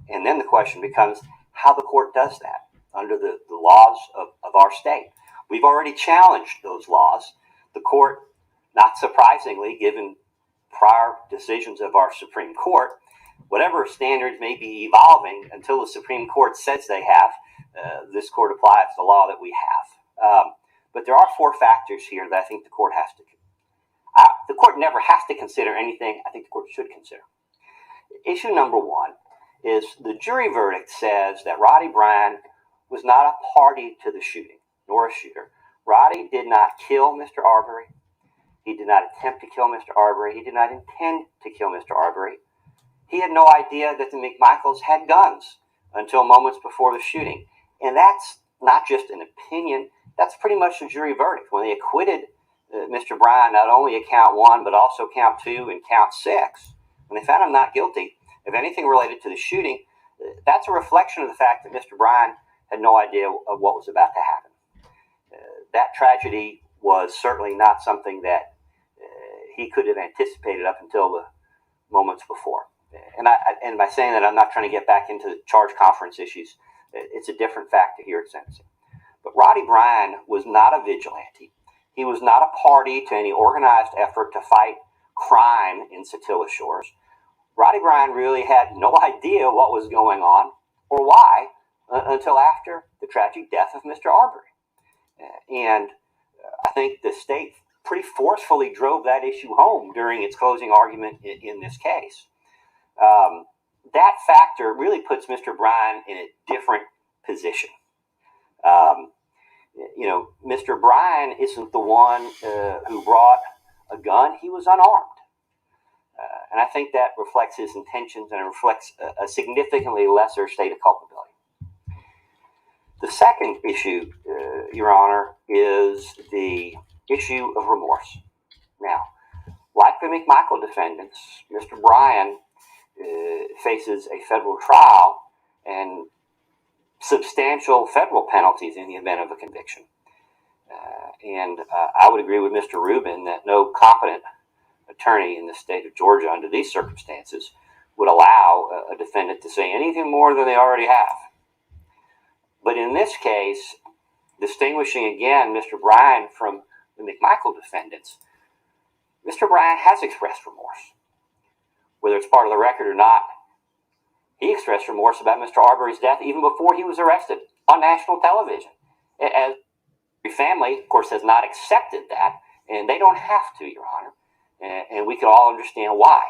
And then the question becomes how the court does that under the laws of our state. We've already challenged those laws. The court, not surprisingly, given prior decisions of our Supreme Court, whatever standards may be evolving until the Supreme Court says they have, this court applies the law that we have. But there are 4 factors here that I think the court has to. The court never has to consider anything I think the court should consider. Issue number 1 is the jury verdict says that Roddy Bryan was not a party to the shooting, nor a shooter. Roddy did not kill Mr. Arbery. He did not attempt to kill Mr. Arbery. He did not intend to kill Mr. Arbery. He had no idea that the McMichaels had guns until moments before the shooting. And that's not just an opinion. That's pretty much the jury verdict. When they acquitted Mr. Bryan, not only at count 1, but also count 2 and count 6, when they found him not guilty of anything related to the shooting, that's a reflection of the fact that Mr. Bryan had no idea of what was about to happen. That tragedy was certainly not something that he could have anticipated up until the moments before. And by saying that, I'm not trying to get back into the charge conference issues. It's a different factor here at sentencing. But Roddy Bryan was not a vigilante. He was not a party to any organized effort to fight crime in Satilla Shores. Roddy Bryan really had no idea what was going on or why until after the tragic death of Mr. Arbery. And I think the state pretty forcefully drove that issue home during its closing argument in this case. that factor really puts Mr. Bryan in a different position. Mr. Bryan isn't the one who brought a gun. He was unarmed. And I think that reflects his intentions, and it reflects a significantly lesser state of culpability. The second issue, Your Honor, is the issue of remorse. Now, like the McMichael defendants, Mr. Bryan faces a federal trial and substantial federal penalties in the event of a conviction. And I would agree with Mr. Rubin that no competent attorney in the state of Georgia under these circumstances would allow a defendant to say anything more than they already have. But in this case, distinguishing again Mr. Bryan from the McMichael defendants, Mr. Bryan has expressed remorse. Whether it's part of the record or not, he expressed remorse about Mr. Arbery's death even before he was arrested on national television. As the family, of course, has not accepted that, and they don't have to, Your Honor, and we can all understand why.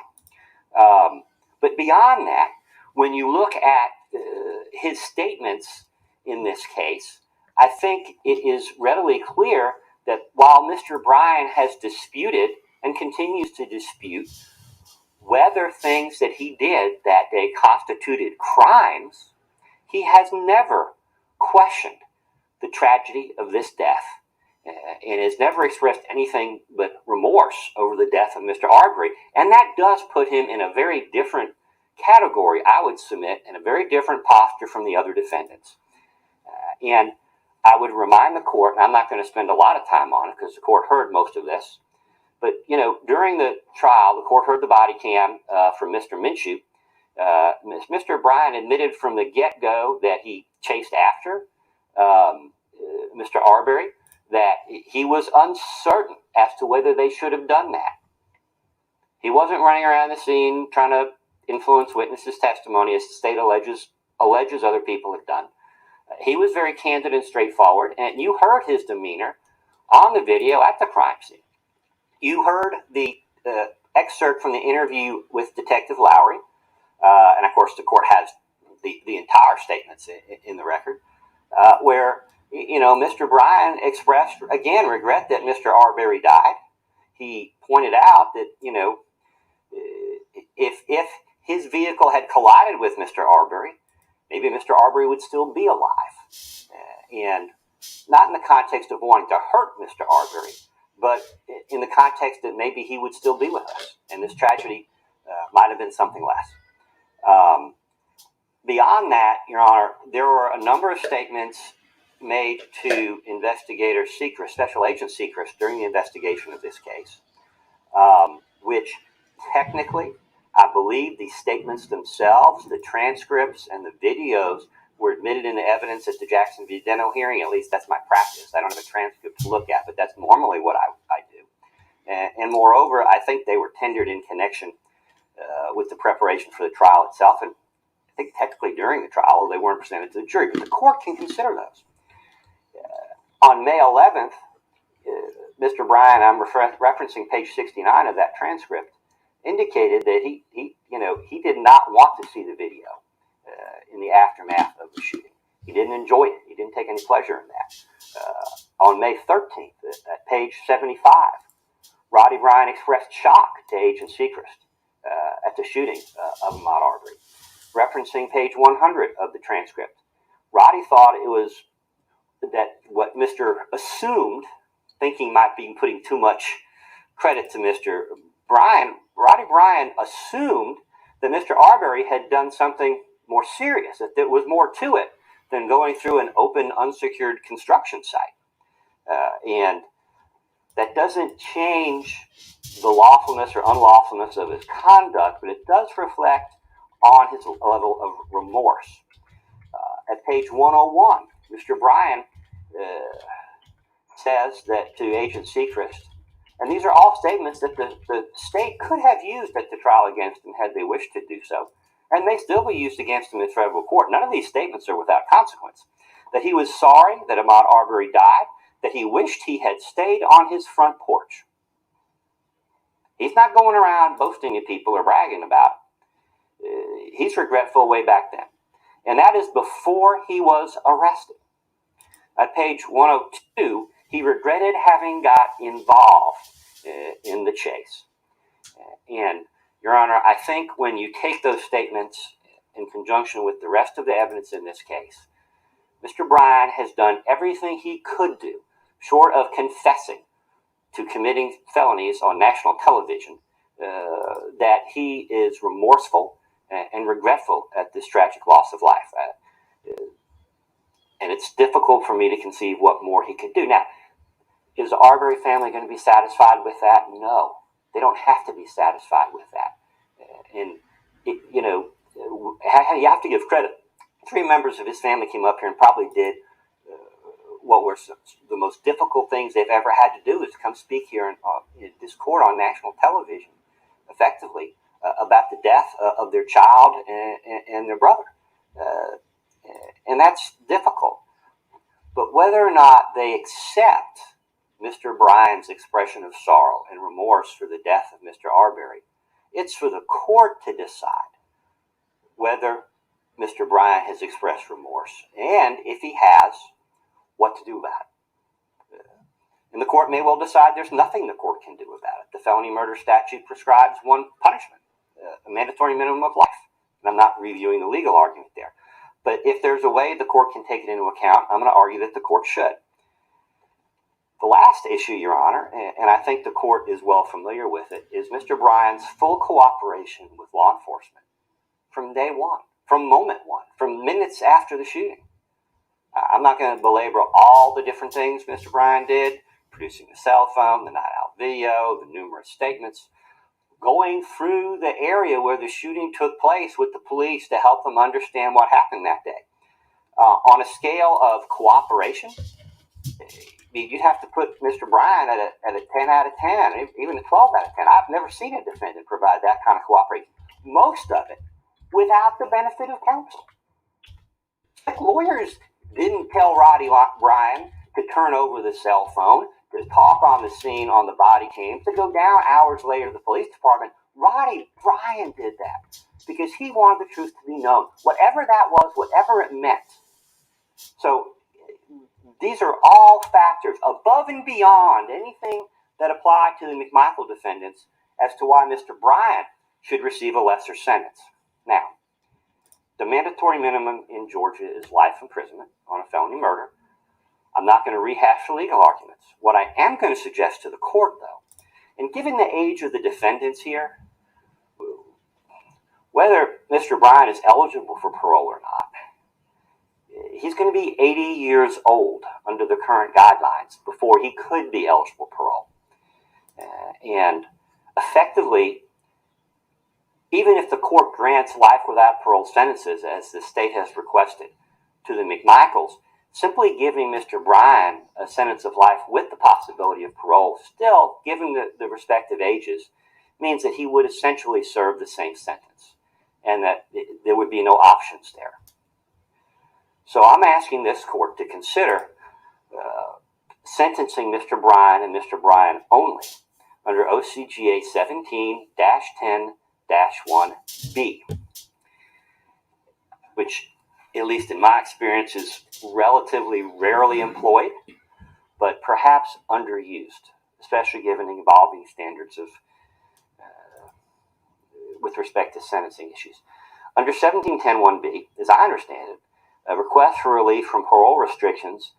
But beyond that, when you look at his statements in this case, I think it is readily clear that while Mr. Bryan has disputed and continues to dispute whether things that he did that day constituted crimes, he has never questioned the tragedy of this death and has never expressed anything but remorse over the death of Mr. Arbery. And that does put him in a very different category, I would submit, and a very different posture from the other defendants. And I would remind the court, and I'm not going to spend a lot of time on it because the court heard most of this, but, during the trial, the court heard the body cam from Mr. Minshew. Mr. Bryan admitted from the get-go that he chased after Mr. Arbery, that he was uncertain as to whether they should have done that. He wasn't running around the scene trying to influence witnesses' testimony, as the state alleges other people have done. He was very candid and straightforward, and you heard his demeanor on the video at the crime scene. You heard the excerpt from the interview with Detective Lowry, and of course the court has the entire statements in the record, where Mr. Bryan expressed, again, regret that Mr. Arbery died. He pointed out that, if his vehicle had collided with Mr. Arbery, maybe Mr. Arbery would still be alive. And not in the context of wanting to hurt Mr. Arbery, but in the context that maybe he would still be with us. And this tragedy might have been something less. Beyond that, Your Honor, there were a number of statements made to investigator Sechrest, Special Agent Sechrest, during the investigation of this case, which technically, I believe the statements themselves, the transcripts and the videos were admitted into evidence at the Jackson v. Deno hearing. At least that's my practice. I don't have a transcript to look at, but that's normally what I do. And moreover, I think they were tendered in connection with the preparation for the trial itself. And I think technically during the trial, they weren't presented to the jury, but the court can consider those. On May 11th, Mr. Bryan, I'm referencing page 69 of that transcript, indicated that he did not want to see the video in the aftermath of the shooting. He didn't enjoy it. He didn't take any pleasure in that. On May 13th, at page 75, Roddy Bryan expressed shock to Agent Sechrest at the shooting of Ahmaud Arbery. Referencing page 100 of the transcript, Roddy thought it was that what Mr. assumed, thinking might be putting too much credit to Mr. Bryan, Roddy Bryan assumed that Mr. Arbery had done something more serious, that there was more to it than going through an open, unsecured construction site. And that doesn't change the lawfulness or unlawfulness of his conduct, but it does reflect on his level of remorse. At page 101, Mr. Bryan says that to Agent Sechrest, and these are all statements that the state could have used at the trial against him had they wished to do so, and may still be used against him in federal court. None of these statements are without consequence. That he was sorry that Ahmaud Arbery died, that he wished he had stayed on his front porch. He's not going around boasting to people or bragging about it. He's regretful way back then. And that is before he was arrested. At page 102, he regretted having got involved in the chase. And, Your Honor, I think when you take those statements in conjunction with the rest of the evidence in this case, Mr. Bryan has done everything he could do, short of confessing to committing felonies on national television, that he is remorseful and regretful at this tragic loss of life. And it's difficult for me to conceive what more he could do. Now, is the Arbery family going to be satisfied with that? No. They don't have to be satisfied with that. You have to give credit. 3 members of his family came up here and probably did what were the most difficult things they've ever had to do, is come speak here in this court on national television, effectively, about the death of their child and their brother. And that's difficult. But whether or not they accept Mr. Bryan's expression of sorrow and remorse for the death of Mr. Arbery, it's for the court to decide whether Mr. Bryan has expressed remorse, and if he has, what to do about it. And the court may well decide there's nothing the court can do about it. The felony murder statute prescribes one punishment, a mandatory minimum of life. And I'm not reviewing the legal argument there. But if there's a way the court can take it into account, I'm going to argue that the court should. The last issue, Your Honor, and I think the court is well familiar with it, is Mr. Bryan's full cooperation with law enforcement from day one, from moment one, from minutes after the shooting. I'm not going to belabor all the different things Mr. Bryan did, producing the cell phone, the night out video, the numerous statements, going through the area where the shooting took place with the police to help them understand what happened that day. On a scale of cooperation, you'd have to put Mr. Bryan at a 10 out of 10, even a 12 out of 10. I've never seen a defendant provide that kind of cooperation. Most of it without the benefit of counsel. Like lawyers didn't tell Roddy Bryan to turn over the cell phone, to talk on the scene on the body cam, to go down hours later to the police department. Roddy Bryan did that because he wanted the truth to be known, whatever that was, whatever it meant. So these are all factors above and beyond anything that apply to the McMichael defendants as to why Mr. Bryan should receive a lesser sentence. Now, the mandatory minimum in Georgia is life imprisonment on a felony murder. I'm not going to rehash the legal arguments. What I am going to suggest to the court, though, and given the age of the defendants here, whether Mr. Bryan is eligible for parole or not, he's going to be 80 years old under the current guidelines before he could be eligible for parole. And effectively, even if the court grants life without parole sentences, as the state has requested, to the McMichaels, simply giving Mr. Bryan a sentence of life with the possibility of parole, still, given the respective ages, means that he would essentially serve the same sentence, and that there would be no options there. So I'm asking this court to consider sentencing Mr. Bryan and Mr. Bryan only under OCGA 17-10-1B, which, at least in my experience, is relatively rarely employed, but perhaps underused, especially given the evolving standards of with respect to sentencing issues. Under 17-10-1B, as I understand it, a request for relief from parole restrictions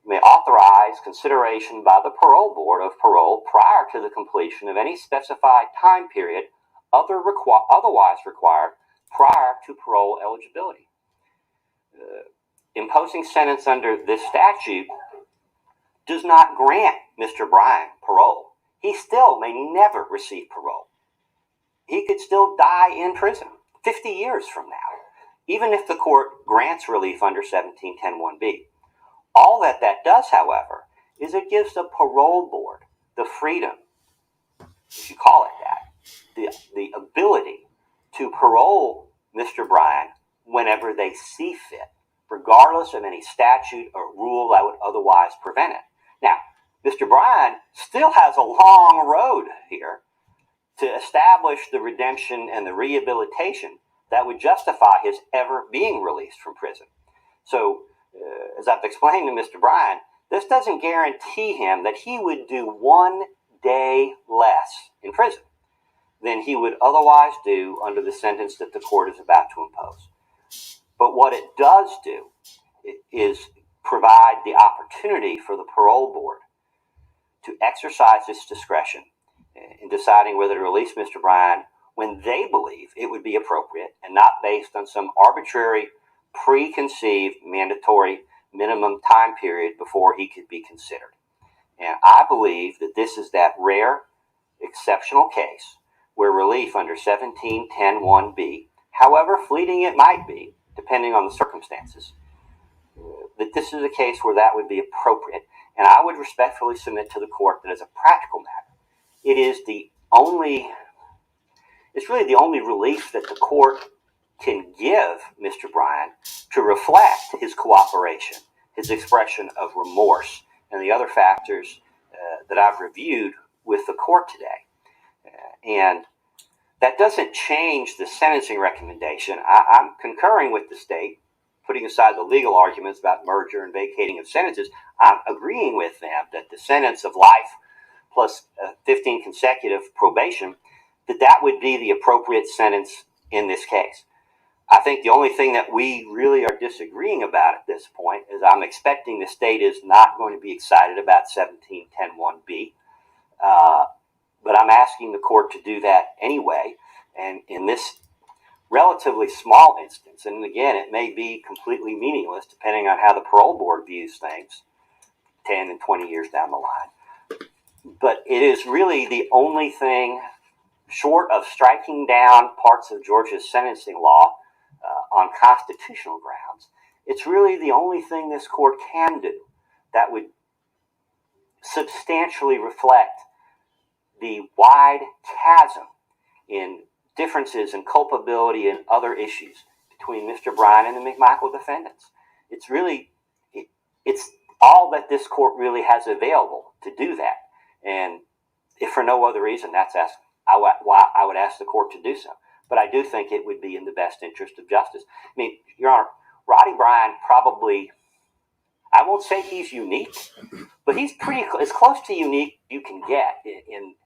may authorize consideration by the parole board of parole prior to the completion of any specified time period otherwise required prior to parole eligibility. Imposing sentence under this statute does not grant Mr. Bryan parole. He still may never receive parole. He could still die in prison 50 years from now, even if the court grants relief under 17-10-1B. All that does, however, is it gives the parole board the freedom, if you call it that, the ability to parole Mr. Bryan whenever they see fit, regardless of any statute or rule that would otherwise prevent it. Now, Mr. Bryan still has a long road here to establish the redemption and the rehabilitation that would justify his ever being released from prison. So, as I've explained to Mr. Bryan, this doesn't guarantee him that he would do 1 day less in prison than he would otherwise do under the sentence that the court is about to impose. But what it does do is provide the opportunity for the parole board to exercise its discretion in deciding whether to release Mr. Bryan when they believe it would be appropriate and not based on some arbitrary, preconceived, mandatory minimum time period before he could be considered. And I believe that this is that rare, exceptional case where relief under 1710(1)(b), however fleeting it might be, depending on the circumstances, that this is a case where that would be appropriate. And I would respectfully submit to the court that as a practical matter, it's really the only relief that the court can give Mr. Bryan to reflect his cooperation, his expression of remorse, and the other factors that I've reviewed with the court today. And that doesn't change the sentencing recommendation. I'm concurring with the state, putting aside the legal arguments about merger and vacating of sentences. I'm agreeing with them that the sentence of life plus 15 consecutive probation, that would be the appropriate sentence in this case. I think the only thing that we really are disagreeing about at this point is I'm expecting the state is not going to be excited about 1710(1)(b, but I'm asking the court to do that anyway. And in this relatively small instance, and again, it may be completely meaningless depending on how the parole board views things 10 and 20 years down the line, but it is really the only thing, short of striking down parts of Georgia's sentencing law on constitutional grounds, it's really the only thing this court can do that would substantially reflect the wide chasm in differences in culpability and other issues between Mr. Bryan and the McMichael defendants. It's all that this court really has available to do that. And if for no other reason, I would ask the court to do so. But I do think it would be in the best interest of justice. I mean, Your Honor, Roddy Bryan probably, I won't say he's unique, but he's pretty as close to unique you can get in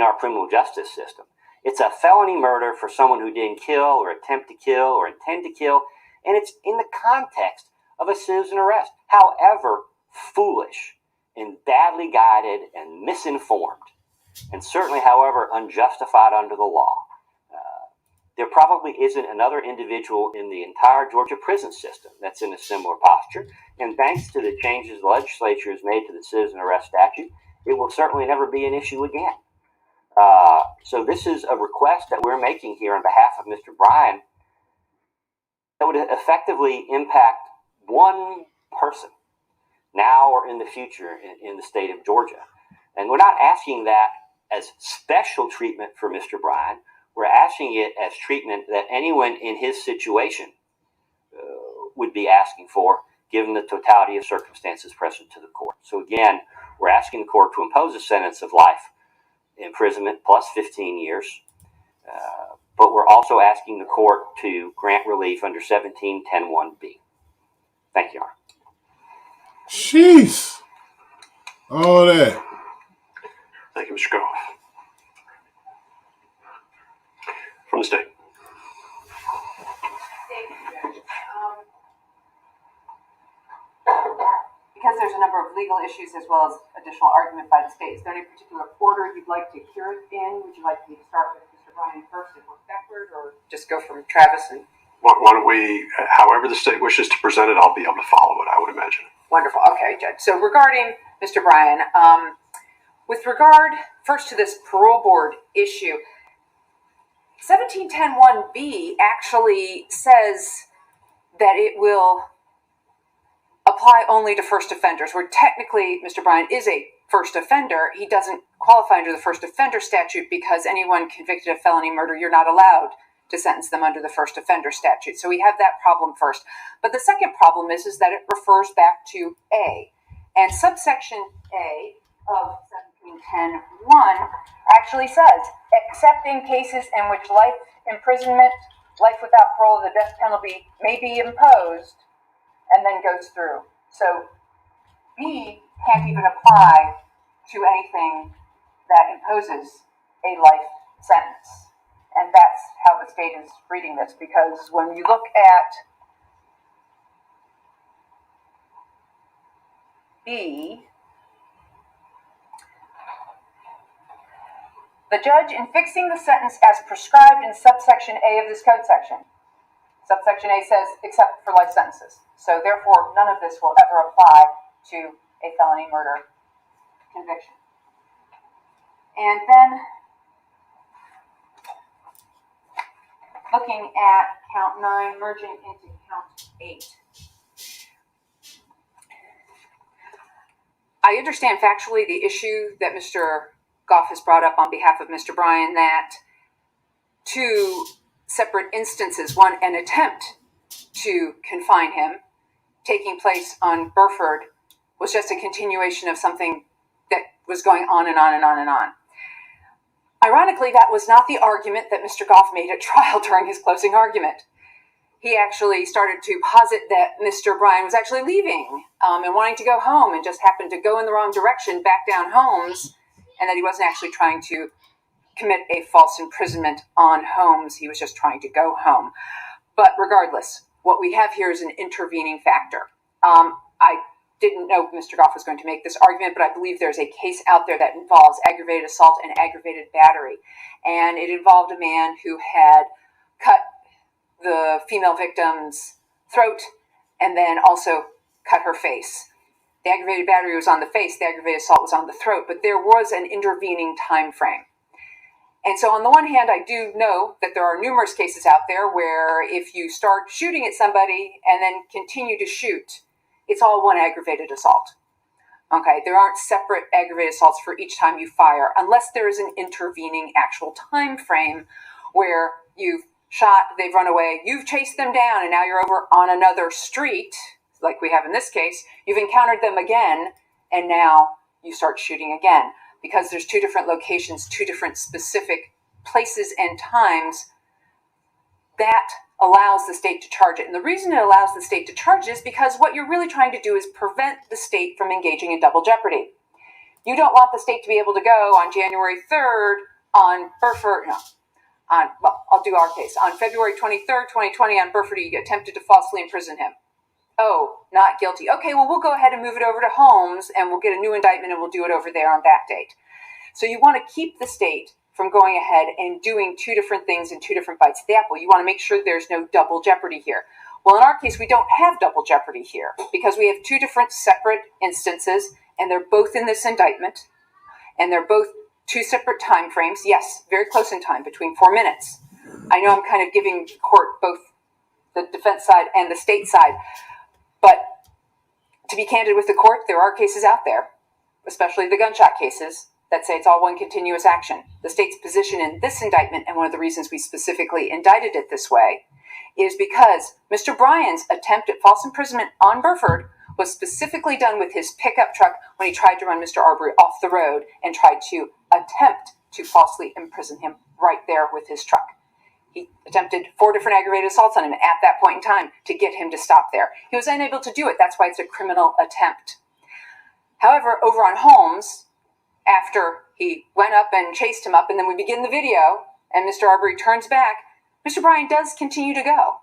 our criminal justice system. It's a felony murder for someone who didn't kill or attempt to kill or intend to kill, and it's in the context of a citizen arrest. However foolish and badly guided and misinformed, and certainly however unjustified under the law, there probably isn't another individual in the entire Georgia prison system that's in a similar posture. And thanks to the changes the legislature has made to the citizen arrest statute, it will certainly never be an issue again. So this is a request that we're making here on behalf of Mr. Bryan that would effectively impact one person now or in the future in the state of Georgia. And we're not asking that as special treatment for Mr. Bryan. We're asking it as treatment that anyone in his situation would be asking for, given the totality of circumstances present to the court. So again, we're asking the court to impose a sentence of life imprisonment plus 15 years, but we're also asking the court to grant relief under 1710(1)(b). Thank you, Your Honor. Jeez. All that. Thank you, Mr. Goff. From the state. Because there's a number of legal issues as well as additional argument by the state, is there any particular order you'd like to hear it in? Would you like me to start with Mr. Bryan first and work backward, or just go from Travis? And Why don't we, however the state wishes to present it, I'll be able to follow it, I would imagine. wonderful. Okay, Judge. So regarding Mr. Bryan, with regard first to this parole board issue, 1710(1)(b) actually says that it will apply only to first offenders, where technically Mr. Bryan is a first offender. He doesn't qualify under the first offender statute because anyone convicted of felony murder, you're not allowed to sentence them under the first offender statute. So we have that problem first. But the second problem is that it refers back to A. And subsection A of 1710(1) actually says, except in cases in which life imprisonment life without parole, the death penalty may be imposed, and then goes through. So B can't even apply to anything that imposes a life sentence. And that's how the state is reading this, because when you look at B, the judge, in fixing the sentence as prescribed in subsection A of this code section, subsection A says except for life sentences. So therefore, none of this will ever apply to a felony murder conviction. And then looking at count 9 merging into count 8. I understand factually the issue that Mr. Goff has brought up on behalf of Mr. Bryan, that two separate instances, one, an attempt to confine him taking place on Burford, was just a continuation of something that was going on and on and on and on. Ironically, that was not the argument that Mr. Goff made at trial during his closing argument. He actually started to posit that Mr. Bryan was actually leaving and wanting to go home and just happened to go in the wrong direction back down Holmes, and that he wasn't actually trying to commit a false imprisonment on Holmes. He was just trying to go home. But regardless, what we have here is an intervening factor. I didn't know Mr. Goff was going to make this argument, but I believe there's a case out there that involves aggravated assault and aggravated battery. And it involved a man who had cut the female victim's throat and then also cut her face. The aggravated battery was on the face, the aggravated assault was on the throat, but there was an intervening time frame. And so on the one hand, I do know that there are numerous cases out there where if you start shooting at somebody and then continue to shoot, it's all one aggravated assault. Okay, there aren't separate aggravated assaults for each time you fire, unless there is an intervening actual time frame where you've shot, they've run away, you've chased them down, and now you're over on another street, like we have in this case, you've encountered them again, and now you start shooting again. Because there's two different locations, two different specific places and times, that allows the state to charge it. And the reason it allows the state to charge it is because what you're really trying to do is prevent the state from engaging in double jeopardy. You don't want the state to be able to go on January 3rd on Burford, I'll do our case. On February 23rd, 2020 on Burford, you attempted to falsely imprison him. Oh, not guilty. Okay, well, we'll go ahead and move it over to Holmes and we'll get a new indictment and we'll do it over there on that date. So you want to keep the state from going ahead and doing two different things in two different bites of the apple. You want to make sure there's no double jeopardy here. Well, in our case, we don't have double jeopardy here because we have two different separate instances and they're both in this indictment and they're both two separate time frames. Yes, very close in time, between 4 minutes. I know I'm kind of giving court both the defense side and the state side. But to be candid with the court, there are cases out there, especially the gunshot cases, that say it's all one continuous action. The state's position in this indictment, and one of the reasons we specifically indicted it this way, is because Mr. Bryan's attempt at false imprisonment on Burford was specifically done with his pickup truck when he tried to run Mr. Arbery off the road and tried to attempt to falsely imprison him right there with his truck. He attempted 4 different aggravated assaults on him at that point in time to get him to stop there. He was unable to do it. That's why it's a criminal attempt. However, over on Holmes, after he went up and chased him up, and then we begin the video, and Mr. Arbery turns back, Mr. Bryan does continue to go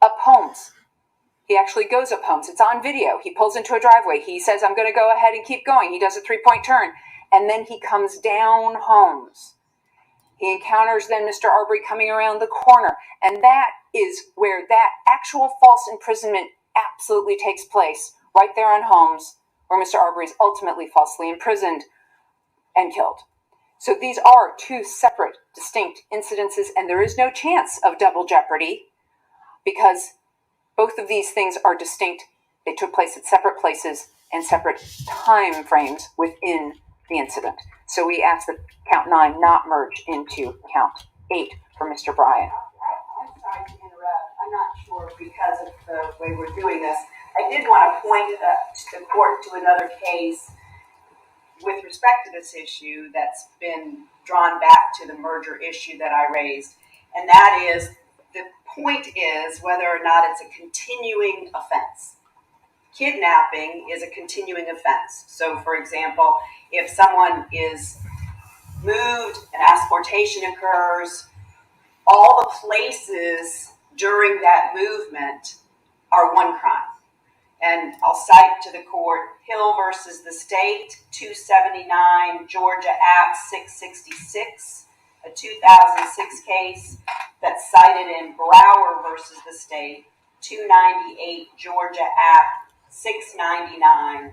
up Holmes. He actually goes up Holmes. It's on video. He pulls into a driveway. He says, I'm going to go ahead and keep going. He does a 3-point turn, and then he comes down Holmes. He encounters then Mr. Arbery coming around the corner, and that is where that actual false imprisonment absolutely takes place, right there on Holmes, where Mr. Arbery is ultimately falsely imprisoned and killed. So these are two separate, distinct incidences, and there is no chance of double jeopardy because both of these things are distinct. They took place at separate places and separate time frames within the incident. So we ask that count 9 not merge into count 8 for Mr. Bryan. I'm sorry to interrupt. I'm not sure because of the way we're doing this. I did want to point the court to another case with respect to this issue that's been drawn back to the merger issue that I raised. And that is the point is whether or not it's a continuing offense. Kidnapping is a continuing offense. So, for example, if someone is moved, an asportation occurs, all the places during that movement are one crime. And I'll cite to the court Hill versus the state, 279, Georgia Act 666, a 2006 case that's cited in Brower versus the state, 298, Georgia Act 699,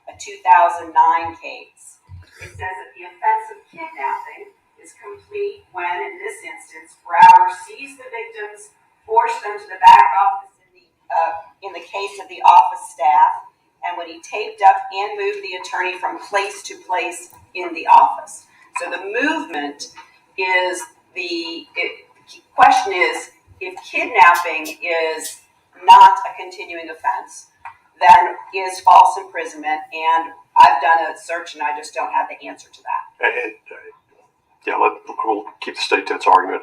a 2009 case. It says that the offense of kidnapping is complete when, in this instance, Brower seized the victims, forced them to the back office in the case of the office staff, and when he taped up and moved the attorney from place to place in the office. So the movement is the question is, if kidnapping is not a continuing offense, then is false imprisonment, and I've done a search and I just don't have the answer to that. We'll keep the state to its argument.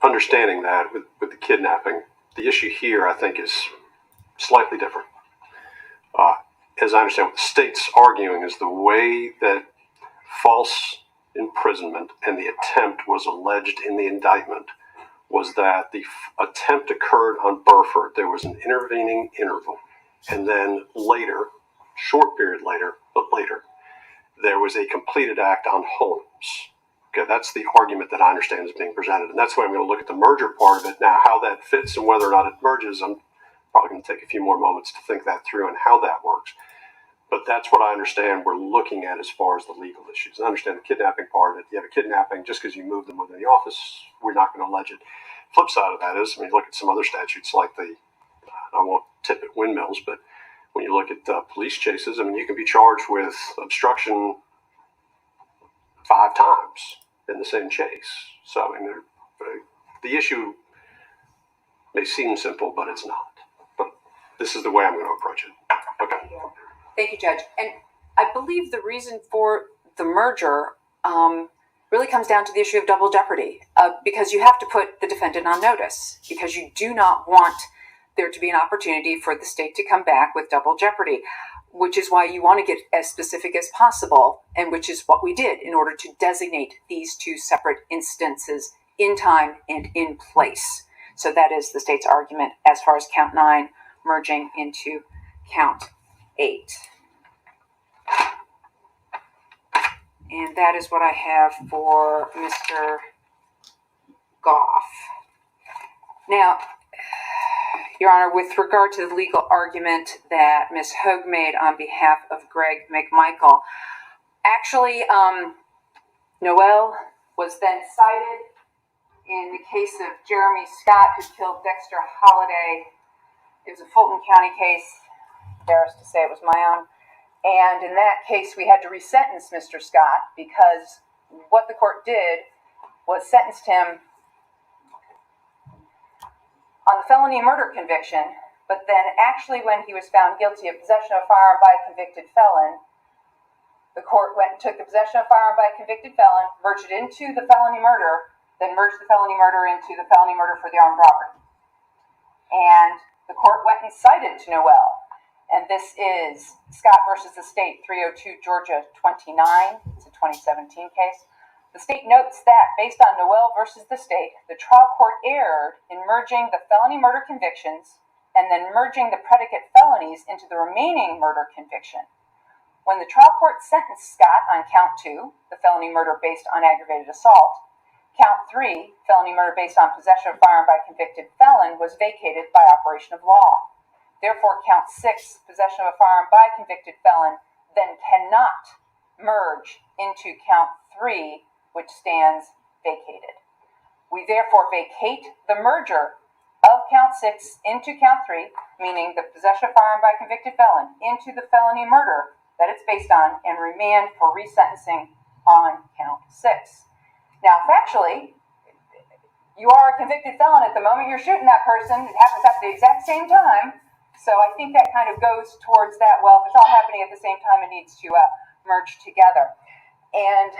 Understanding that with the kidnapping, the issue here, I think, is slightly different. As I understand what the state's arguing is the way that false imprisonment and the attempt was alleged in the indictment was that the attempt occurred on Burford. There was an intervening interval. And then later, short period later, but later, there was a completed act on Holmes. Okay, that's the argument that I understand is being presented. And that's why I'm going to look at the merger part of it. Now, how that fits and whether or not it merges, I'm probably going to take a few more moments to think that through and how that works. But that's what I understand we're looking at as far as the legal issues. I understand the kidnapping part of it. You have a kidnapping, just because you move them within the office, we're not going to allege it. Flip side of that is, look at some other statutes like I won't tip at windmills, but when you look at police chases, you can be charged with obstruction 5 times in the same chase. So, the issue may seem simple, but it's not. But this is the way I'm going to approach it. Okay. Thank you, Judge. And I believe the reason for the merger really comes down to the issue of double jeopardy, because you have to put the defendant on notice, because you do not want there to be an opportunity for the state to come back with double jeopardy, which is why you want to get as specific as possible, and which is what we did in order to designate these 2 separate instances in time and in place. So that is the state's argument as far as count 9 merging into count 8. And that is what I have for Mr. Goff. Now, Your Honor, with regard to the legal argument that Ms. Hogue made on behalf of Greg McMichael, actually, Noel was then cited in the case of Jeremy Scott, who killed Dexter Holliday. It was a Fulton County case. Embarrassed to say it was my own. And in that case, we had to resentence Mr. Scott because what the court did was sentenced him on the felony murder conviction, but then actually when he was found guilty of possession of a firearm by a convicted felon, the court went and took the possession of a firearm by a convicted felon, merged it into the felony murder, then merged the felony murder into the felony murder for the armed robbery. And the court went and cited to Noel. And this is Scott versus the state, 302 Georgia 29. It's a 2017 case. The state notes that, based on Noel versus the state, the trial court erred in merging the felony murder convictions and then merging the predicate felonies into the remaining murder conviction. When the trial court sentenced Scott on count 2, the felony murder based on aggravated assault, count 3, felony murder based on possession of a firearm by a convicted felon, was vacated by operation of law. Therefore, count 6, possession of a firearm by a convicted felon, then cannot merge into count 3, which stands vacated. We therefore vacate the merger of count 6 into count 3, meaning the possession of a firearm by a convicted felon, into the felony murder that it's based on, and remand for resentencing on count 6. Now, factually, you are a convicted felon at the moment you're shooting that person. It happens at the exact same time. So I think that kind of goes towards that, well, if it's all happening at the same time, it needs to merge together. And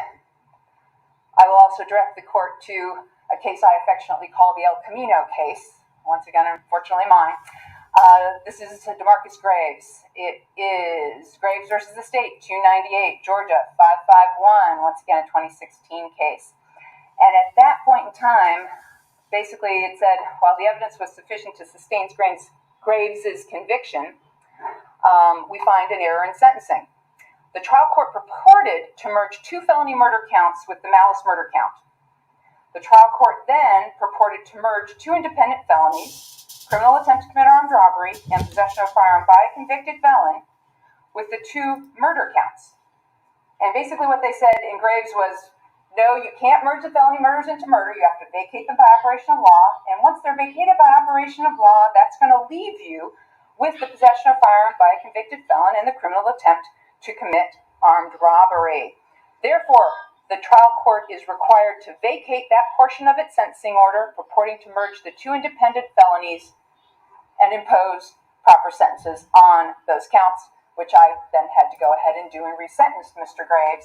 I will also direct the court to a case I affectionately call the El Camino case. Once again, unfortunately mine. This is to DeMarcus Graves. It is Graves versus the State, 298, Georgia, 551. Once again, a 2016 case. And at that point in time, basically it said, while the evidence was sufficient to sustain Graves' conviction, we find an error in sentencing. The trial court purported to merge 2 felony murder counts with the malice murder count. The trial court then purported to merge 2 independent felonies, criminal attempt to commit armed robbery and possession of a firearm by a convicted felon, with the 2 murder counts. And basically what they said in Graves was, no, you can't merge the felony murders into murder. You have to vacate them by operation of law. And once they're vacated by operation of law, that's going to leave you with the possession of a firearm by a convicted felon and the criminal attempt to commit armed robbery. Therefore, the trial court is required to vacate that portion of its sentencing order purporting to merge the 2 independent felonies and impose proper sentences on those counts, which I then had to go ahead and do and resentence Mr. Graves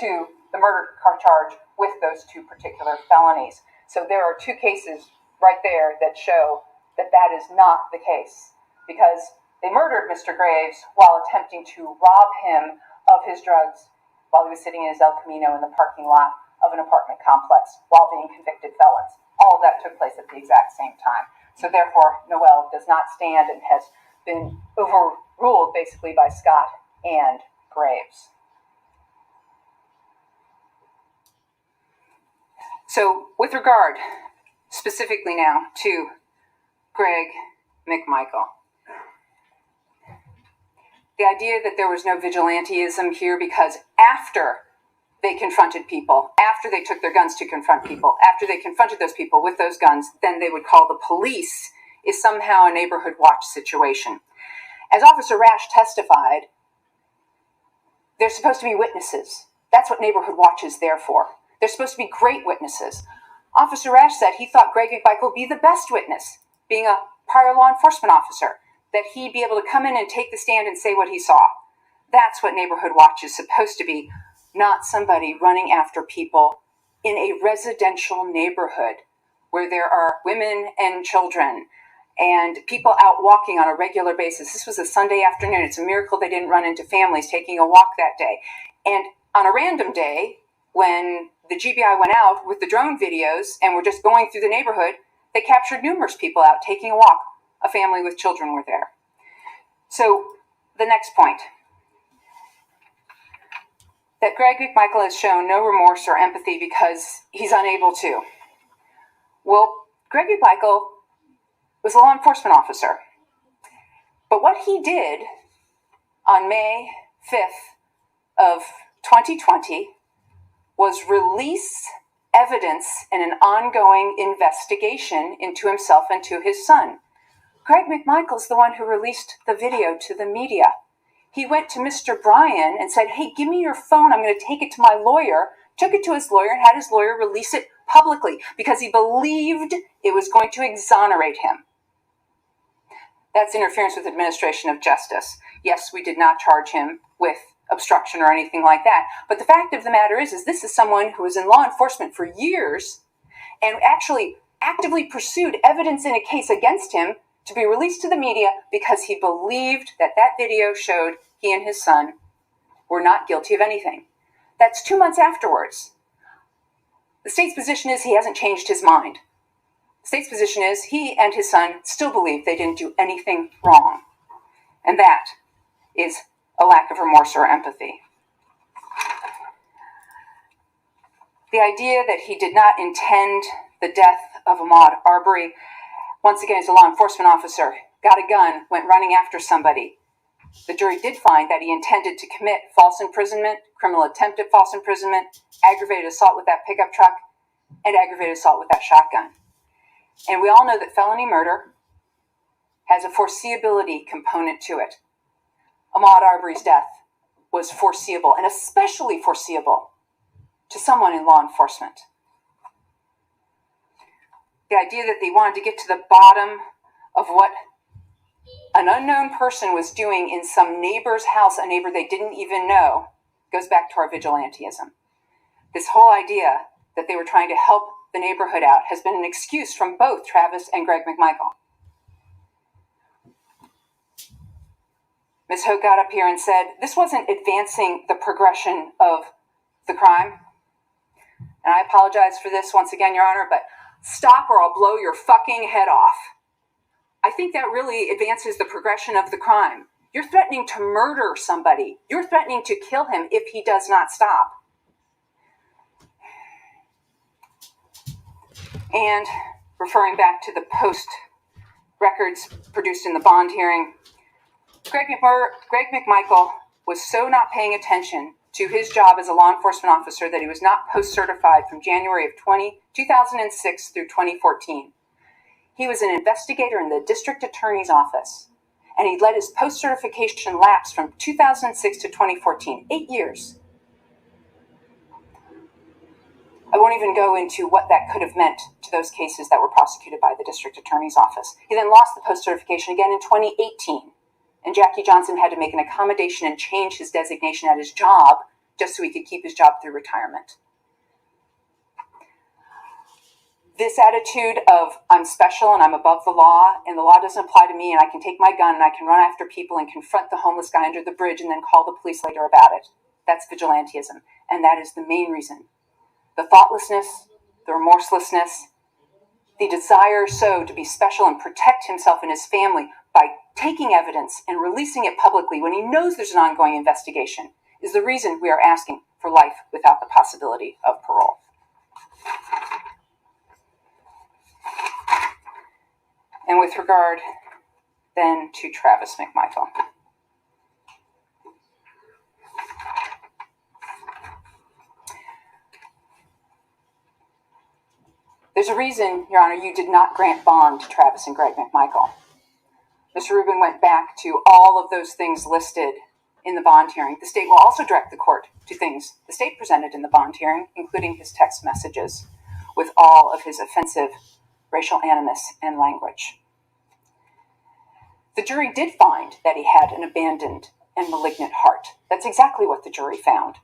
to the murder charge with those 2 particular felonies. So there are 2 cases right there that show that that is not the case, because they murdered Mr. Graves while attempting to rob him of his drugs while he was sitting in his El Camino in the parking lot of an apartment complex while being convicted felons. All of that took place at the exact same time. So therefore, Noel does not stand and has been overruled basically by Scott and Graves. So with regard specifically now to Greg McMichael, the idea that there was no vigilantism here because after they confronted people, after they took their guns to confront people, after they confronted those people with those guns, then they would call the police, is somehow a neighborhood watch situation. As Officer Rash testified, they're supposed to be witnesses. That's what neighborhood watch is there for. They're supposed to be great witnesses. Officer Rash said he thought Greg McMichael would be the best witness, being a prior law enforcement officer, that he'd be able to come in and take the stand and say what he saw. That's what neighborhood watch is supposed to be, not somebody running after people in a residential neighborhood where there are women and children and people out walking on a regular basis. This was a Sunday afternoon. It's a miracle they didn't run into families taking a walk that day. And on a random day, when the GBI went out with the drone videos and were just going through the neighborhood, they captured numerous people out taking a walk. A family with children were there. So the next point, that Greg McMichael has shown no remorse or empathy because he's unable to. Well, Greg McMichael was a law enforcement officer. But what he did on May 5th of 2020 was release evidence in an ongoing investigation into himself and to his son. Greg McMichael's the one who released the video to the media. He went to Mr. Bryan and said, hey, give me your phone. I'm going to take it to my lawyer. Took it to his lawyer and had his lawyer release it publicly because he believed it was going to exonerate him. That's interference with administration of justice. Yes, we did not charge him with obstruction or anything like that. But the fact of the matter is this is someone who was in law enforcement for years and actually actively pursued evidence in a case against him to be released to the media because he believed that that video showed he and his son were not guilty of anything. That's 2 months afterwards. The state's position is he hasn't changed his mind. The state's position is he and his son still believe they didn't do anything wrong. And that is a lack of remorse or empathy. The idea that he did not intend the death of Ahmaud Arbery, once again, as a law enforcement officer, got a gun, went running after somebody. The jury did find that he intended to commit false imprisonment, criminal attempt at false imprisonment, aggravated assault with that pickup truck, and aggravated assault with that shotgun. And we all know that felony murder has a foreseeability component to it. Ahmaud Arbery's death was foreseeable, and especially foreseeable to someone in law enforcement. The idea that they wanted to get to the bottom of what an unknown person was doing in some neighbor's house, a neighbor they didn't even know, goes back to our vigilantism. This whole idea that they were trying to help the neighborhood out has been an excuse from both Travis and Greg McMichael. Ms. Hoke got up here and said this wasn't advancing the progression of the crime. And I apologize for this once again, Your Honor, but stop or I'll blow your fucking head off. I think that really advances the progression of the crime. You're threatening to murder somebody. You're threatening to kill him if he does not stop. And referring back to the post records produced in the bond hearing, Greg McMichael was so not paying attention to his job as a law enforcement officer that he was not post-certified from January of 2006 through 2014. He was an investigator in the district attorney's office, and he let his post-certification lapse from 2006 to 2014, 8 years. I won't even go into what that could have meant to those cases that were prosecuted by the district attorney's office. He then lost the post-certification again in 2018, and Jackie Johnson had to make an accommodation and change his designation at his job just so he could keep his job through retirement. This attitude of I'm special and I'm above the law and the law doesn't apply to me and I can take my gun and I can run after people and confront the homeless guy under the bridge and then call the police later about it. That's vigilantism, and that is the main reason. The thoughtlessness, the remorselessness, the desire so to be special and protect himself and his family by taking evidence and releasing it publicly when he knows there's an ongoing investigation is the reason we are asking for life without the possibility of parole. And with regard then to Travis McMichael. There's a reason, Your Honor, you did not grant bond to Travis and Greg McMichael. Mr. Rubin went back to all of those things listed in the bond hearing. The state will also direct the court to things the state presented in the bond hearing, including his text messages with all of his offensive racial animus and language. The jury did find that he had an abandoned and malignant heart. That's exactly what the jury found.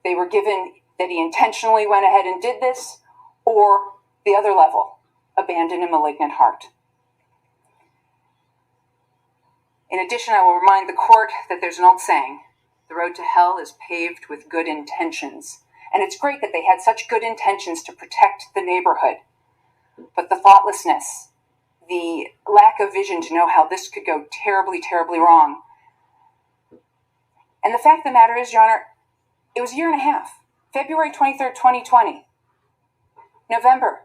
They were given that he intentionally went ahead and did this, or the other level, abandoned and malignant heart. In addition, I will remind the court that there's an old saying, the road to hell is paved with good intentions. And it's great that they had such good intentions to protect the neighborhood. But the thoughtlessness, the lack of vision to know how this could go terribly, terribly wrong. And the fact of the matter is, Your Honor, it was a year and a half. February 23rd, 2020. November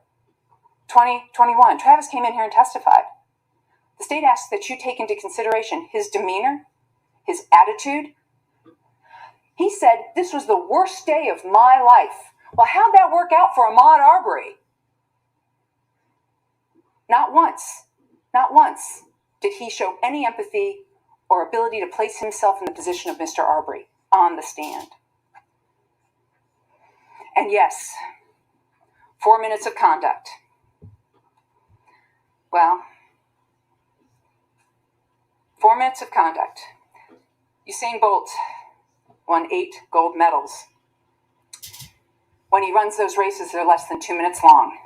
2021. Travis came in here and testified. The state asks that you take into consideration his demeanor, his attitude. He said, this was the worst day of my life. Well, how'd that work out for Ahmaud Arbery? Not once did he show any empathy or ability to place himself in the position of Mr. Arbery on the stand. And yes, 4 minutes of conduct. Well, 4 minutes of conduct. Usain Bolt won 8 gold medals. When he runs those races, they're less than 2 minutes long.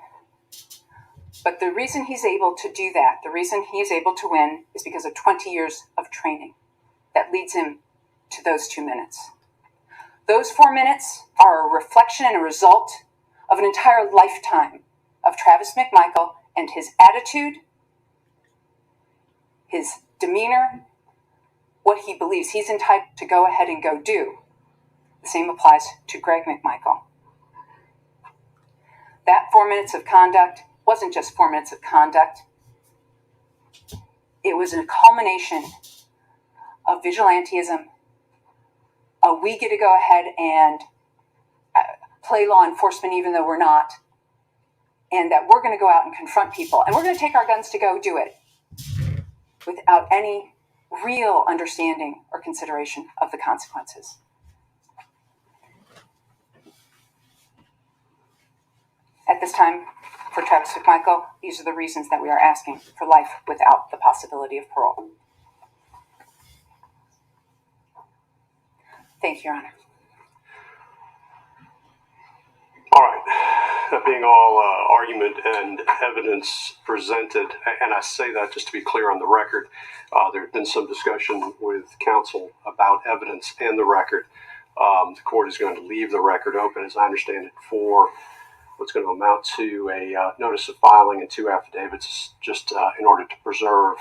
But the reason he's able to do that, the reason he is able to win, is because of 20 years of training that leads him to those 2 minutes. Those 4 minutes are a reflection and a result of an entire lifetime of Travis McMichael and his attitude, his demeanor, what he believes he's entitled to go ahead and go do. The same applies to Greg McMichael. That 4 minutes of conduct wasn't just 4 minutes of conduct. It was a culmination of vigilantism. We get to go ahead and play law enforcement even though we're not. And that we're going to go out and confront people. And we're going to take our guns to go do it without any real understanding or consideration of the consequences. At this time, for Travis McMichael, these are the reasons that we are asking for life without the possibility of parole. Thank you, Your Honor. All right. being all argument and evidence presented, and I say that just to be clear on the record, there had been some discussion with counsel about evidence and the record. The court is going to leave the record open, as I understand it, for what's going to amount to a notice of filing and 2 affidavits, just in order to preserve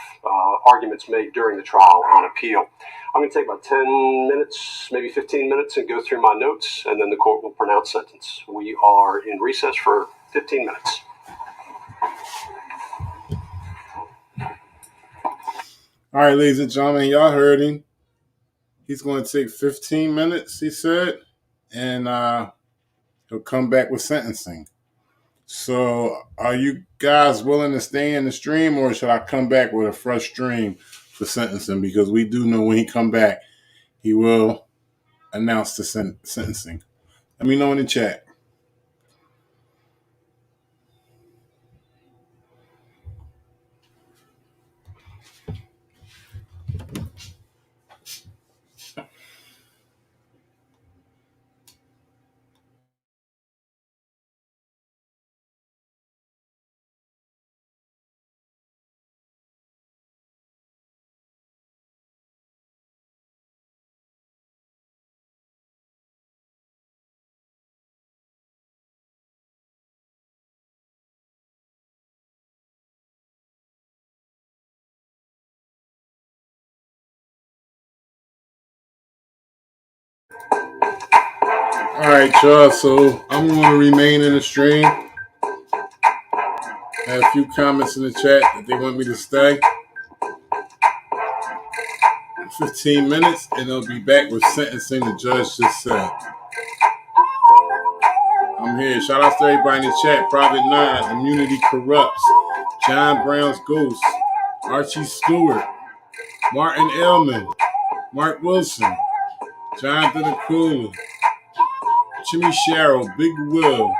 arguments made during the trial on appeal. I'm going to take about 10 minutes, maybe 15 minutes, and go through my notes, and then the court will pronounce sentence. We are in recess for 15 minutes. All right, ladies and gentlemen, y'all heard him. He's going to take 15 minutes, he said, and he'll come back with sentencing. So are you guys willing to stay in the stream, or should I come back with a fresh stream for sentencing? Because we do know when he come back, he will announce the sentencing. Let me know in the chat. All right, y'all. So I'm going to remain in the stream. I had a few comments in the chat that they want me to stay 15 minutes, and they'll be back with sentencing. The judge just said. I'm here. Shout out to everybody in the chat. Private 9, Immunity Corrupts, John Brown's Ghost, Archie Stewart, Martin Ellman, Mark Wilson, Jonathan Akula, Jimmy Sharrow, Big Will,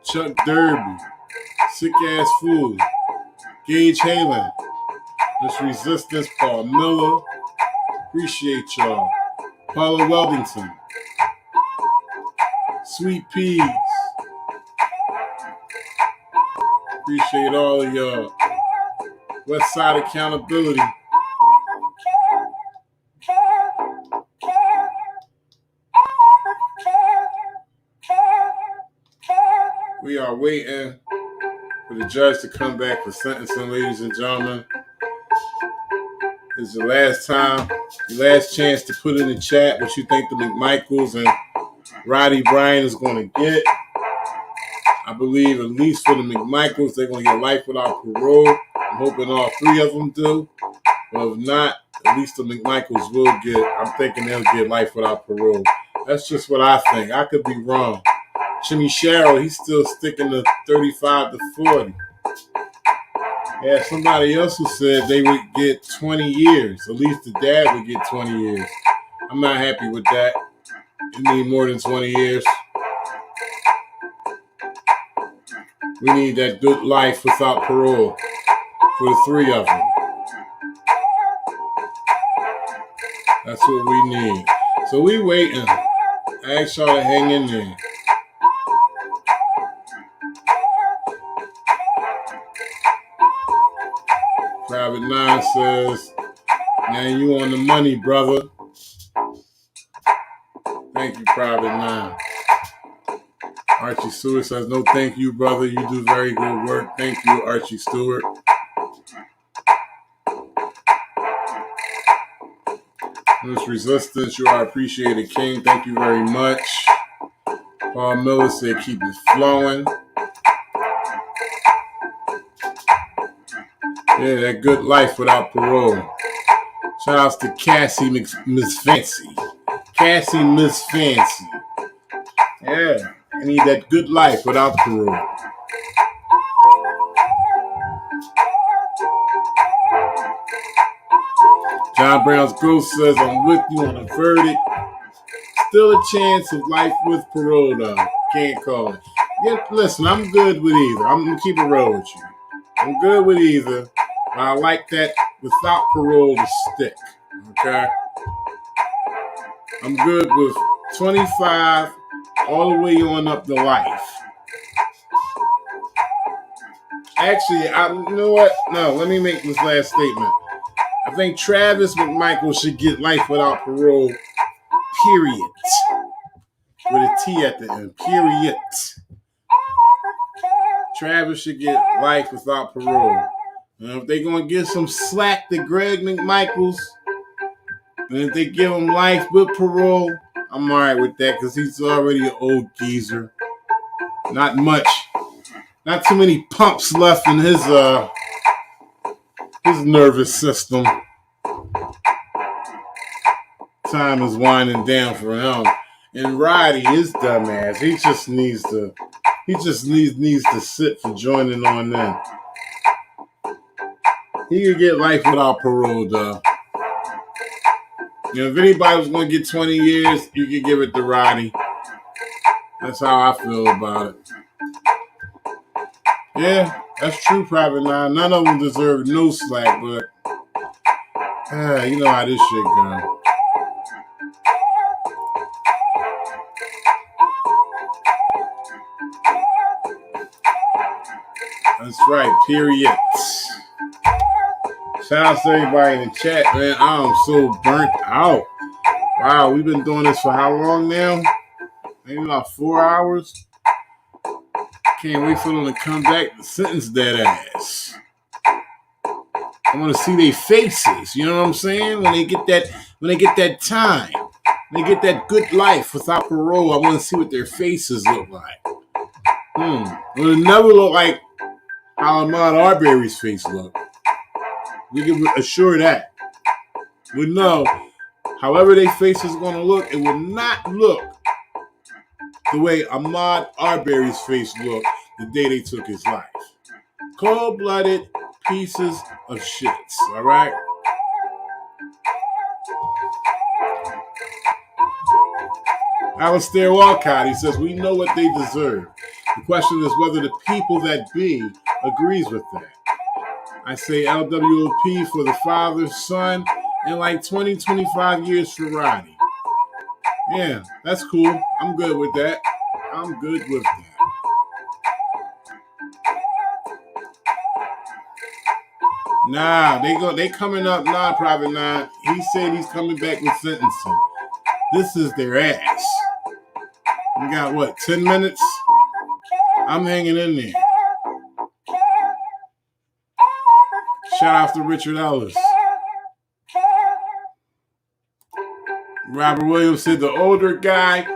Chuck Derby, Sick Ass Fool, Gage Halen, Miss Resistance, Paul Miller, appreciate y'all, Paula Weldington, Sweet Peas, appreciate all of y'all, West Side Accountability, we are waiting for the judge to come back for sentencing, ladies and gentlemen. This is the last time, the last chance to put in the chat what you think the McMichael's and Roddy Bryan is going to get. I believe at least for the McMichael's, they're going to get life without parole. I'm hoping all 3 of them do. But if not, at least the McMichael's will get, I'm thinking they'll get life without parole. That's just what I think. I could be wrong. Jimmy Sharrow, he's still sticking to 35 to 40. Yeah, somebody else who said they would get 20 years. At least the dad would get 20 years. I'm not happy with that. You need more than 20 years. We need that good life without parole for the 3 of them. That's what we need. So we waiting. I ask y'all to hang in there. Private 9 says, man, you on the money, brother. Thank you, Private 9. Archie Stewart says, no thank you, brother. You do very good work. Thank you, Archie Stewart. Miss Resistance, you are appreciated, King. Thank you very much. Paul Miller said, keep it flowing. Yeah, that good life without parole. Shout outs to Cassie Miss Fancy. Cassie Miss Fancy. Yeah, I need that good life without parole. John Brown's Ghost says, I'm with you on a verdict. Still a chance of life with parole, though. Can't call it. Yeah, listen, I'm good with either. I'm going to keep it real with you. I'm good with either. But I like that without parole to stick. Okay? I'm good with 25 all the way on up to life. Actually, you know what? No, let me make this last statement. I think Travis McMichael should get life without parole, period. With a T at the end, period. Travis should get life without parole. And if they're going to give some slack to Greg McMichaels, and if they give him life with parole, I'm all right with that because he's already an old geezer. Not much. Not too many pumps left in his nervous system. Time is winding down for him. And Roddy, his dumbass, he just needs to sit for joining on them. He could get life without parole, though. You know, if anybody was going to get 20 years, you could give it to Roddy. That's how I feel about it. Yeah, that's true, Private Nine. None of them deserve no slack, but you know how this shit goes. That's right, period. Shout out to everybody in the chat, man. I'm so burnt out. Wow, we've been doing this for how long now? Maybe about 4 hours. Can't wait for them to come back and sentence that ass. I want to see their faces. You know what I'm saying? When they get that time, when they get that good life without parole, I want to see what their faces look like. It'll never look like how Ahmaud Arbery's face looked. We can assure that. We know, however their face is going to look, it will not look the way Ahmaud Arbery's face looked the day they took his life. Cold-blooded pieces of shits, all right? Alistair Walcott, he says, we know what they deserve. The question is whether the people that be agrees with that. I say LWOP for the father, son, and like 20, 25 years for Roddy. Yeah, that's cool. I'm good with that. I'm good with that. Nah, they coming up now, Private Nine. He said he's coming back with sentencing. This is their ass. We got what, 10 minutes? I'm hanging in there. Shout out to Richard Ellis. Robert Williams said the older guy,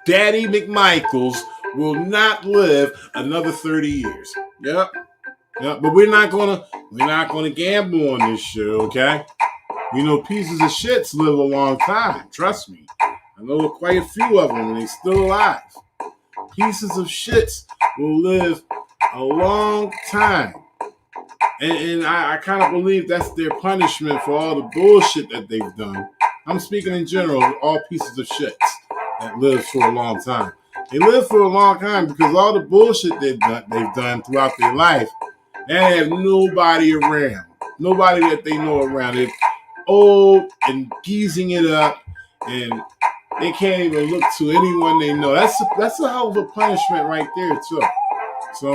Daddy McMichaels, will not live another 30 years. Yep. But we're not gonna gamble on this shit, okay? We know pieces of shits live a long time. Trust me. I know quite a few of them, and they're still alive. Pieces of shits will live a long time. And I kind of believe that's their punishment for all the bullshit that they've done. I'm speaking in general, all pieces of shits that live for a long time. They live for a long time because all the bullshit they've done throughout their life, they have nobody around. Nobody that they know around. They're old and geezing it up, and they can't even look to anyone they know. That's a hell of a punishment right there, too. So,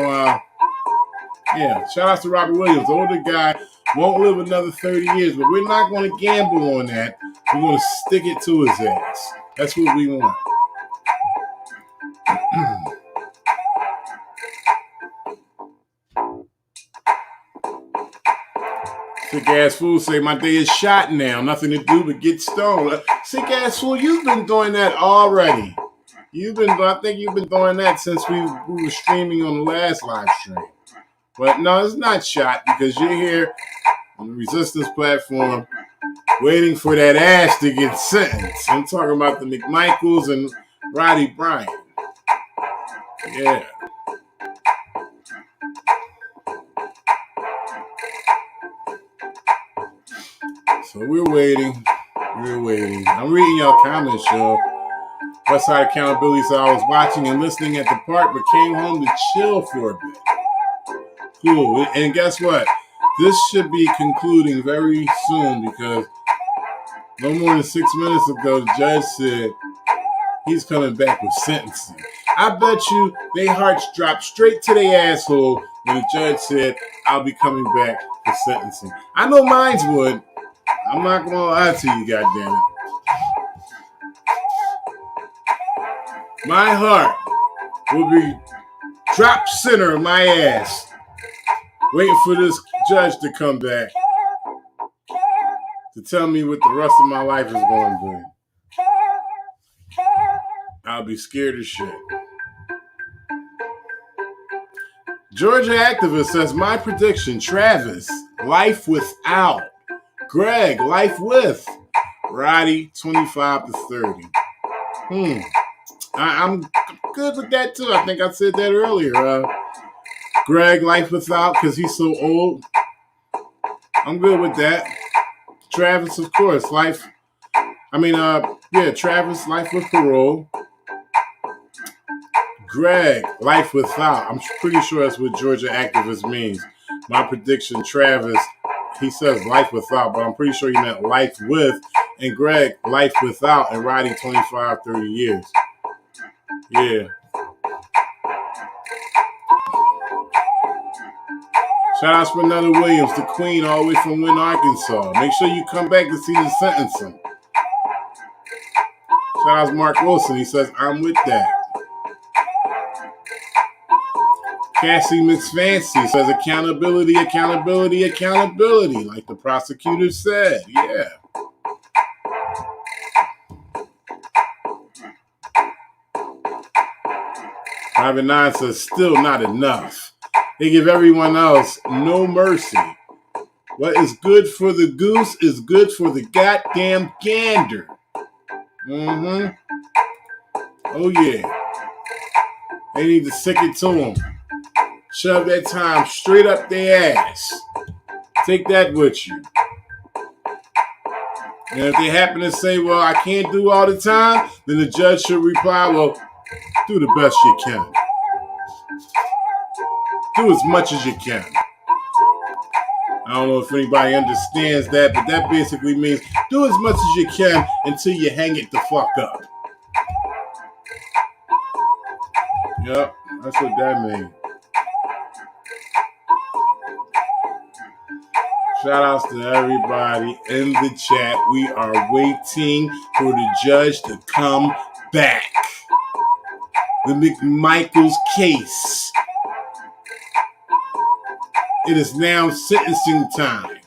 yeah, shout out to Robert Williams. The older guy won't live another 30 years, but we're not going to gamble on that. We're going to stick it to his ass. That's what we want. Sick ass fool say my day is shot now. Nothing to do but get stoned. Sick ass fool, you've been doing that already. I think you've been doing that since we were streaming on the last live stream. But no, it's not shot because you're here on the Resistance platform waiting for that ass to get sentenced. I'm talking about the McMichaels and Roddy Bryan. Yeah. So we're waiting. I'm reading y'all comments, y'all. Westside Accountability said I was watching and listening at the park, but came home to chill for a bit. Cool. And guess what? This should be concluding very soon because no more than 6 minutes ago, the judge said he's coming back with sentencing. I bet you their hearts dropped straight to their asshole when the judge said, I'll be coming back for sentencing. I know mines would. I'm not going to lie to you, goddammit. My heart will be drop center in my ass, waiting for this judge to come back to tell me what the rest of my life is going to be. I'll be scared as shit. Georgia activist says, my prediction, Travis, life without. Greg, life with. Roddy, 25 to 30. I'm good with that too. I think I said that earlier. Greg, life without, because he's so old. I'm good with that. Travis, of course, Travis, life with parole. Greg, life without. I'm pretty sure that's what Georgia activist means. My prediction, Travis, he says life without, but I'm pretty sure he meant life with. And Greg, life without. And Roddy, 25, 30 years. Yeah. Shout out to Renetta Williams, the queen, all the way from Wynn, Arkansas. Make sure you come back to see the sentencing. Shout out to Mark Wilson. He says, I'm with that. Cassie McFancy says, accountability, accountability, accountability, like the prosecutor said. Yeah. Private Nine says, still not enough. They give everyone else no mercy. What is good for the goose is good for the goddamn gander. Oh, yeah. They need to stick it to them. Shove that time straight up their ass. Take that with you. And if they happen to say, well, I can't do all the time, then the judge should reply, well, do the best you can. Do as much as you can. I don't know if anybody understands that, but that basically means do as much as you can until you hang it the fuck up. Yep, that's what that means. Shout outs to everybody in the chat. We are waiting for the judge to come back. The McMichael's case. It is now sentencing time.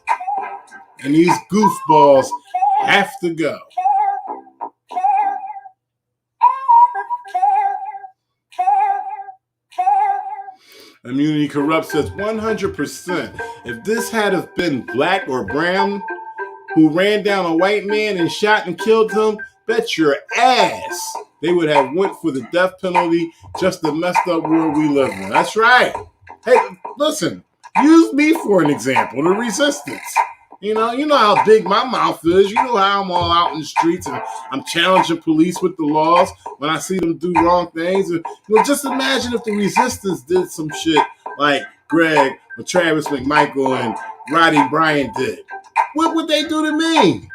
And these goofballs have to go. Immunity Corrupt says 100%. If this had have been black or brown who ran down a white man and shot and killed him, bet your ass they would have went for the death penalty, just the messed up world we live in. That's right. Hey, listen, use me for an example, the resistance. You know how big my mouth is. You know how I'm all out in the streets and I'm challenging police with the laws when I see them do wrong things. Just imagine if the resistance did some shit like Greg or Travis McMichael and Roddy Bryan did. What would they do to me?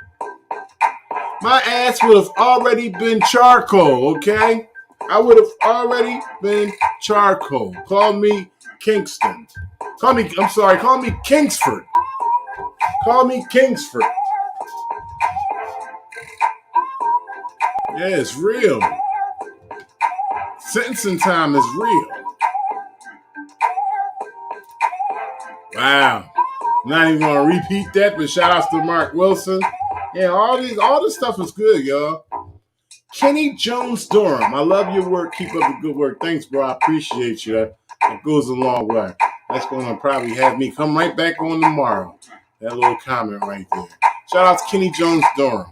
My ass would have already been charcoal, okay? I would have already been charcoal. Call me Kingston. Call me Kingsford. Call me Kingsford. Yeah, it's real. Sentencing time is real. Wow. Not even gonna repeat that, but shout outs to Mark Wilson. Yeah, all this stuff is good, y'all. Kenny Jones Durham, I love your work. Keep up the good work. Thanks, bro. I appreciate you. That goes a long way. That's gonna probably have me come right back on tomorrow. That little comment right there. Shout out to Kenny Jones Durham.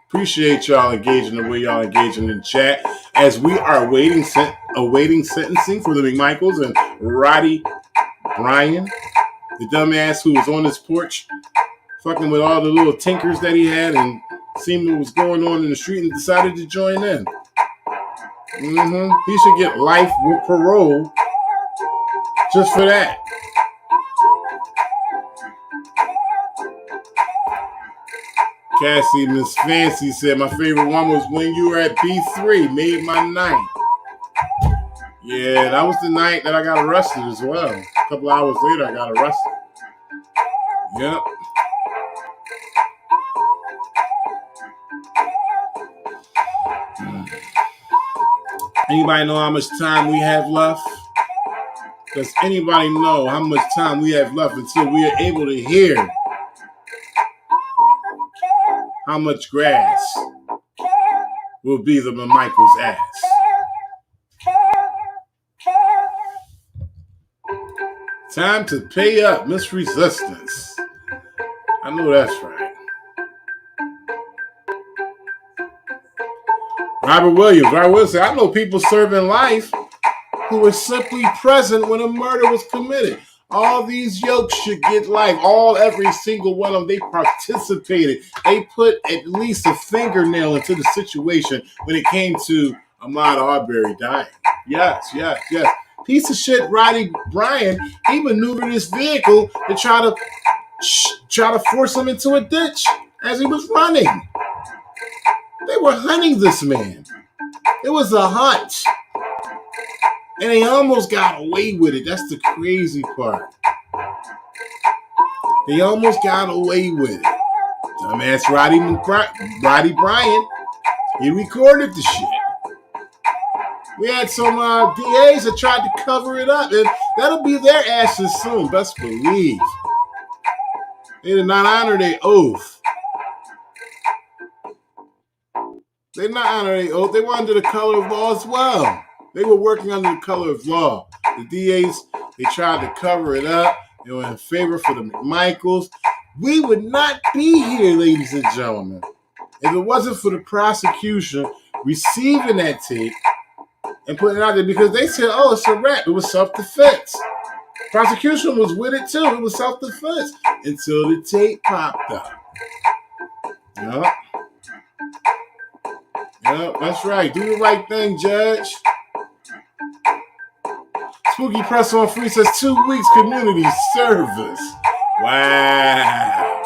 Appreciate y'all engaging the way y'all engaging in the chat as we are awaiting sentencing for the McMichaels and Roddy Bryan, the dumbass who was on his porch fucking with all the little tinkers that he had and seen what was going on in the street and decided to join in. He should get life with parole just for that. Cassie Miss Fancy said, my favorite one was when you were at B3, made my night. Yeah, that was the night that I got arrested as well. A couple hours later, I got arrested. Yep. Anybody know how much time we have left? Does anybody know how much time we have left until we are able to hear how much grass will be the McMichael's ass? Time to pay up, Miss Resistance. I know that's right. Robert Williams said, I know people serving life who were simply present when a murder was committed. All these yokes should get life. Every single one of them, they participated. They put at least a fingernail into the situation when it came to Ahmaud Arbery dying. Yes. Piece of shit Roddy Bryan, he maneuvered his vehicle to try to force him into a ditch as he was running. They were hunting this man. It was a hunt. And they almost got away with it. That's the crazy part. They almost got away with it. Dumbass Roddy Bryan, he recorded the shit. We had some DAs that tried to cover it up, and that'll be their ashes soon, best believe. They did not honor their oath. They did not honor their oath. They were under the color of law as well. They were working under the color of law. The DAs, they tried to cover it up. They were in favor for the McMichaels. We would not be here, ladies and gentlemen, if it wasn't for the prosecution receiving that tape and putting it out there, because they said, oh, it's a rap. It was self-defense. Prosecution was with it too. It was self-defense until the tape popped up. Yep, that's right. Do the right thing, Judge. Spooky Press on Free says 2 weeks community service. Wow.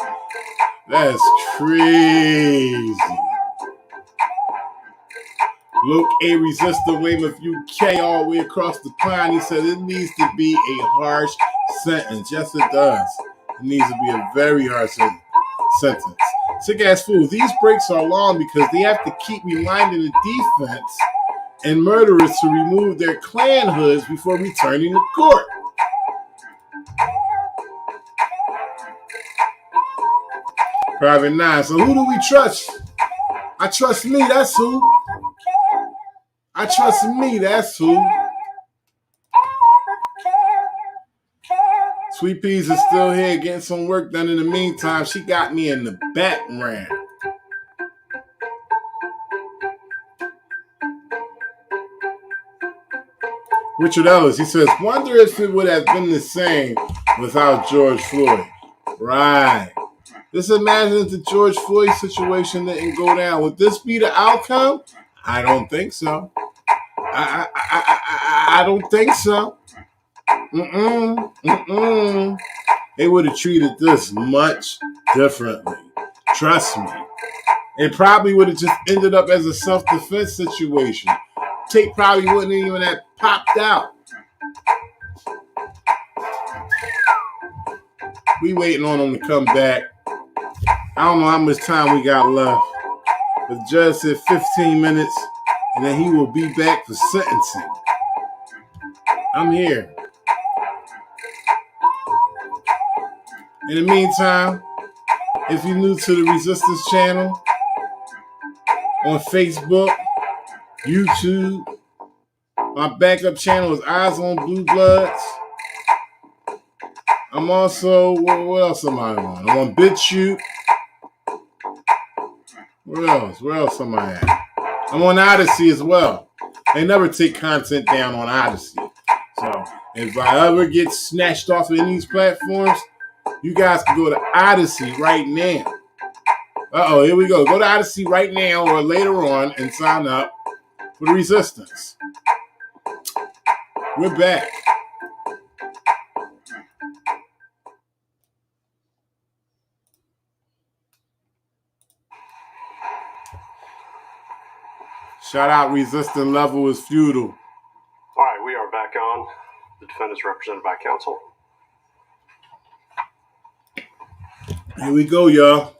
That's crazy. Luke A. Resistor Weymouth UK all the way across the pond. He said it needs to be a harsh sentence. Yes, it does. It needs to be a very harsh sentence. Sick ass fool. These breaks are long because they have to keep reminding the defense and murderers to remove their clan hoods before returning to court. Private 9. So who do we trust? I trust me, that's who. I trust me, that's who. Sweet Peas is still here getting some work done in the meantime. She got me in the background. Richard Ellis, he says, wonder if it would have been the same without George Floyd. Right. Just imagine if the George Floyd situation didn't go down. Would this be the outcome? I don't think so. I don't think so. They would have treated this much differently. Trust me. It probably would have just ended up as a self-defense situation. Tape probably wouldn't even have popped out. We waiting on him to come back. I don't know how much time we got left. But the judge said 15 minutes, and then he will be back for sentencing. I'm here. In the meantime, if you're new to the Resistance channel, on Facebook, YouTube, my backup channel is Eyes on Blue Bloods. I'm also, what else am I on? I'm on BitChute. Where else am I at? I'm on Odyssey as well. They never take content down on Odyssey. So if I ever get snatched off of any of these platforms, you guys can go to Odyssey right now. Here we go. Go to Odyssey right now or later on and sign up for the Resistance. We're back. Shout out Resistance Level is Feudal. All right, we are on. The defendant is represented by counsel. Here we go, y'all.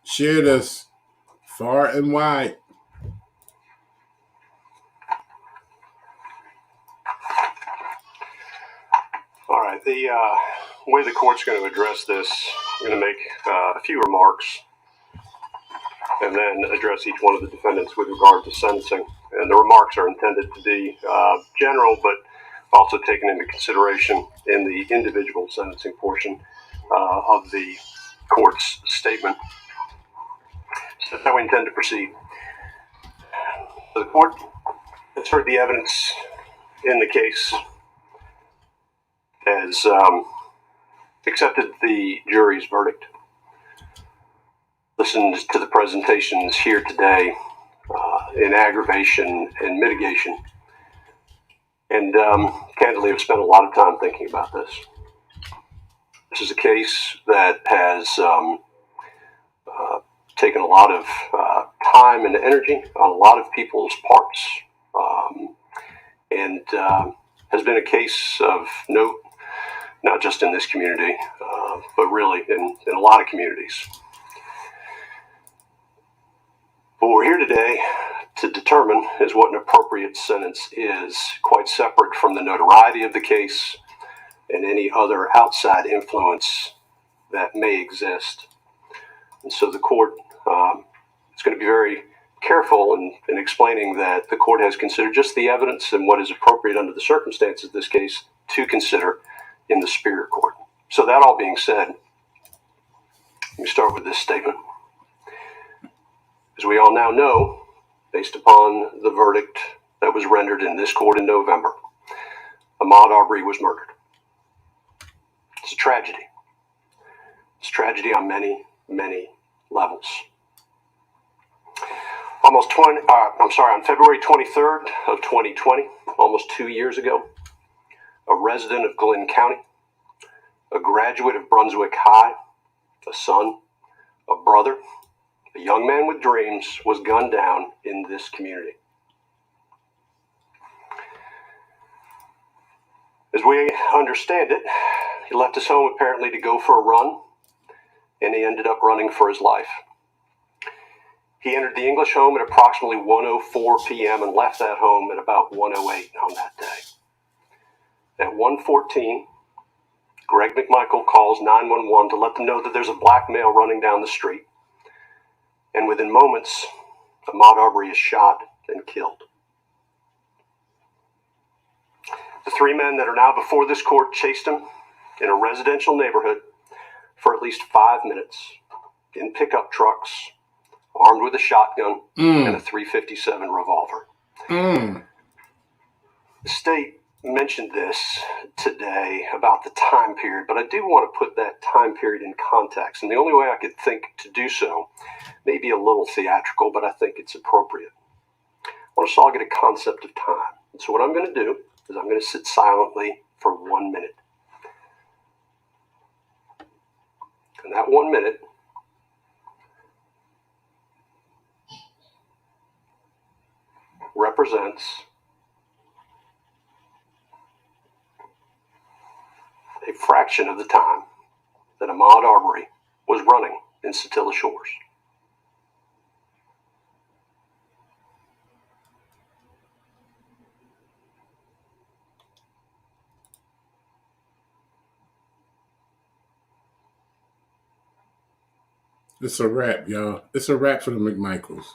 Share this far and wide. All right, the way the court's going to address this, I'm going to make a few remarks and then address each one of the defendants with regard to sentencing. And the remarks are intended to be general, but also taken into consideration in the individual sentencing portion of the court's statement. So that's how we intend to proceed. So the court has heard the evidence in the case, has accepted the jury's verdict, listened to the presentations here today in aggravation and mitigation, and candidly have spent a lot of time thinking about this. This is a case that has taken a lot of time and energy on a lot of people's parts, and has been a case of note, not just in this community, but really in a lot of communities. What we're here today to determine is what an appropriate sentence is, quite separate from the notoriety of the case and any other outside influence that may exist. And so the court is going to be very careful in explaining that the court has considered just the evidence and what is appropriate under the circumstances of this case to consider in the superior court. So that all being said, let me start with this statement. As we all now know, based upon the verdict that was rendered in this court in November, Ahmaud Arbery was murdered. It's a tragedy. It's a tragedy on many, many levels. On February 23rd of 2020, almost 2 years ago, a resident of Glynn County, a graduate of Brunswick High, a son, a brother, a young man with dreams, was gunned down in this community. As we understand it, he left his home apparently to go for a run, and he ended up running for his life. He entered the English home at approximately 1:04 p.m. and left that home at about 1:08 on that day. At 1:14, Greg McMichael calls 911 to let them know that there's a black male running down the street. And within moments, Ahmaud Arbery is shot and killed. The three men that are now before this court chased him in a residential neighborhood for at least 5 minutes in pickup trucks, armed with a shotgun and a .357 revolver. The state mentioned this today about the time period, but I do want to put that time period in context. And the only way I could think to do so may be a little theatrical, but I think it's appropriate. I want us all to get a concept of time. And so what I'm going to do is I'm going to sit silently for 1 minute. And that 1 minute represents a fraction of the time that Ahmaud Arbery was running in Satilla Shores. It's a wrap, y'all. It's a wrap for the McMichaels.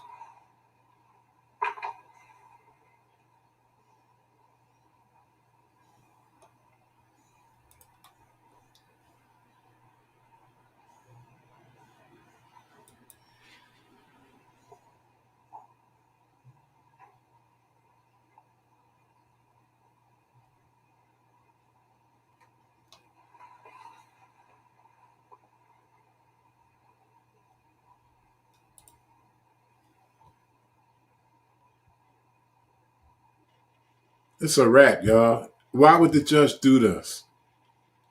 It's a wrap, y'all. Why would the judge do this?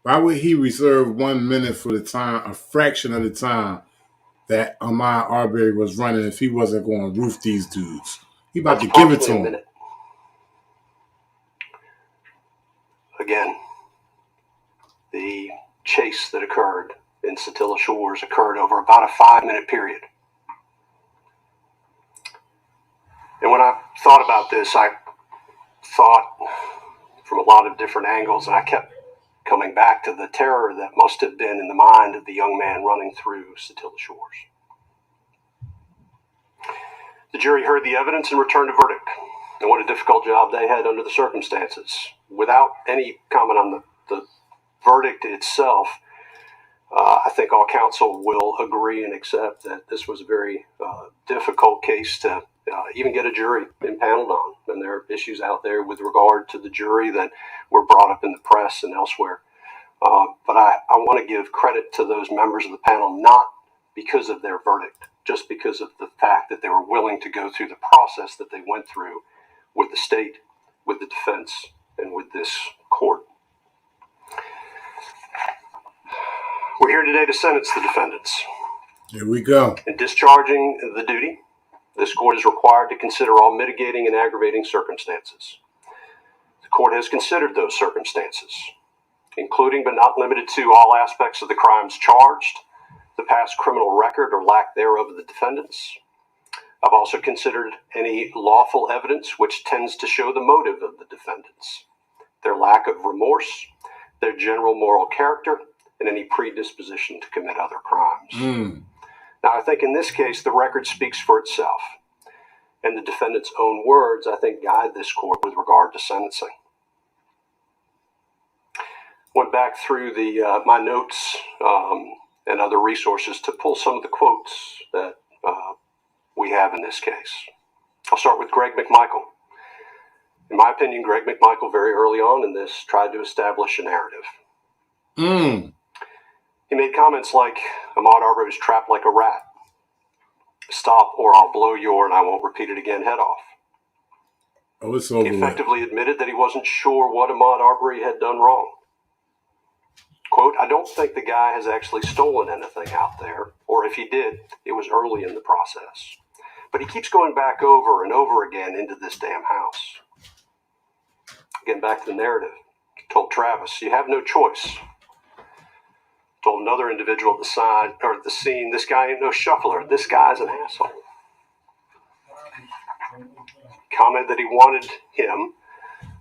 Why would he reserve 1 minute for the time, a fraction of the time that Ahmaud Arbery was running if he wasn't going to roof these dudes. He about That's to give it to approximately a him. minute. Again, the chase that occurred in Satilla Shores occurred over about a 5-minute period. And when I thought about this, I thought from a lot of different angles, and I kept coming back to the terror that must have been in the mind of the young man running through Satilla Shores. The jury heard the evidence and returned a verdict. And what a difficult job they had under the circumstances. Without any comment on the verdict itself, I think all counsel will agree and accept that this was a very difficult case to even get a jury impaneled on. And there are issues out there with regard to the jury that were brought up in the press and elsewhere. But I want to give credit to those members of the panel, not because of their verdict, just because of the fact that they were willing to go through the process that they went through with the state, with the defense, and with this court. We're here today to sentence the defendants. Here we go. In discharging the duty, this court is required to consider all mitigating and aggravating circumstances. The court has considered those circumstances, including but not limited to all aspects of the crimes charged, the past criminal record or lack thereof of the defendants. I've also considered any lawful evidence which tends to show the motive of the defendants, their lack of remorse, their general moral character, and any predisposition to commit other crimes. Now, I think in this case, the record speaks for itself, and the defendant's own words, I think, guide this court with regard to sentencing. Went back through my notes and other resources to pull some of the quotes that we have in this case. I'll start with Greg McMichael. In my opinion, Greg McMichael, very early on in this, tried to establish a narrative. He made comments like, Ahmaud Arbery was trapped like a rat. Stop or I'll blow your, and I won't repeat it again, head off. Oh, it's over. He effectively admitted that he wasn't sure what Ahmaud Arbery had done wrong. Quote, I don't think the guy has actually stolen anything out there, or if he did, it was early in the process. But he keeps going back over and over again into this damn house. Again, back to the narrative. Told Travis, you have no choice. Told another individual at the side or at the scene, this guy ain't no shuffler. This guy's an asshole. Commented that he wanted him,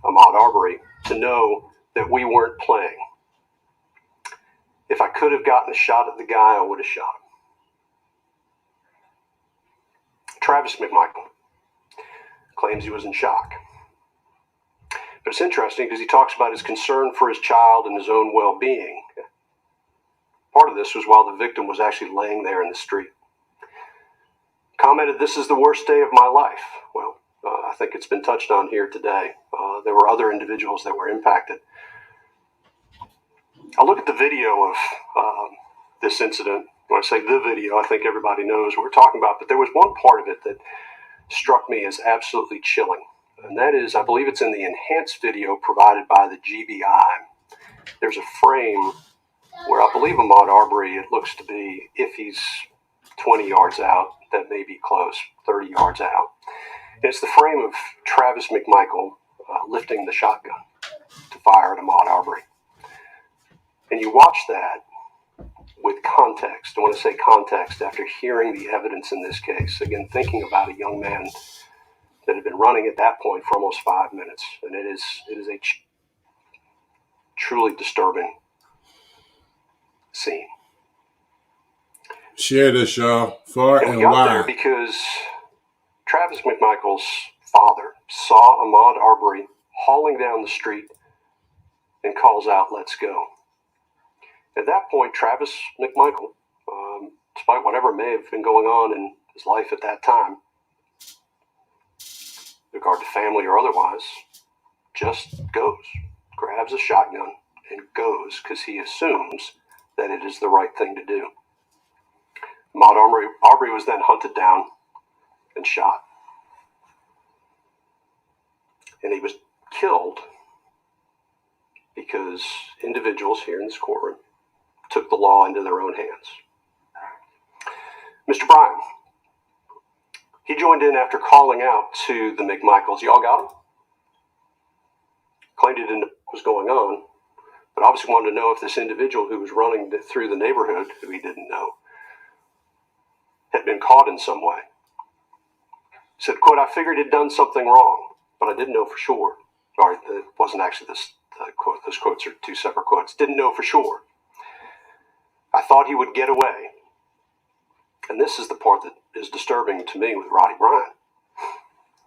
Ahmaud Arbery, to know that we weren't playing. If I could have gotten a shot at the guy, I would have shot him. Travis McMichael claims he was in shock. But it's interesting because he talks about his concern for his child and his own well-being. Part of this was while the victim was actually laying there in the street. Commented, this is the worst day of my life. Well, I think it's been touched on here today. There were other individuals that were impacted. I look at the video of this incident. When I say the video, I think everybody knows what we're talking about, but there was one part of it that struck me as absolutely chilling. And that is, I believe it's in the enhanced video provided by the GBI. There's a frame where I believe Ahmaud Arbery, it looks to be, if he's 20 yards out, that may be close, 30 yards out. And it's the frame of Travis McMichael lifting the shotgun to fire at Ahmaud Arbery. And you watch that with context. I want to say context after hearing the evidence in this case. Again, thinking about a young man that had been running at that point for almost 5 minutes. And it is a truly disturbing scene. Share this, y'all, far And and we got wide. there because Travis McMichael's father saw Ahmaud Arbery hauling down the street and calls out, let's go. At that point, Travis McMichael, despite whatever may have been going on in his life at that time, with regard to family or otherwise, just goes, grabs a shotgun, and goes because he assumes that it is the right thing to do. Ahmaud Arbery was then hunted down and shot. And he was killed because individuals here in this courtroom took the law into their own hands. Mr. Bryan, he joined in after calling out to the McMichael's. Y'all got him? Claimed he didn't know what was going on, but obviously wanted to know if this individual who was running through the neighborhood, who he didn't know, had been caught in some way. He said, quote, I figured he'd done something wrong, but I didn't know for sure. Or it wasn't actually this quote. Those quotes are two separate quotes. Didn't know for sure. I thought he would get away. And this is the part that is disturbing to me with Roddy Bryan.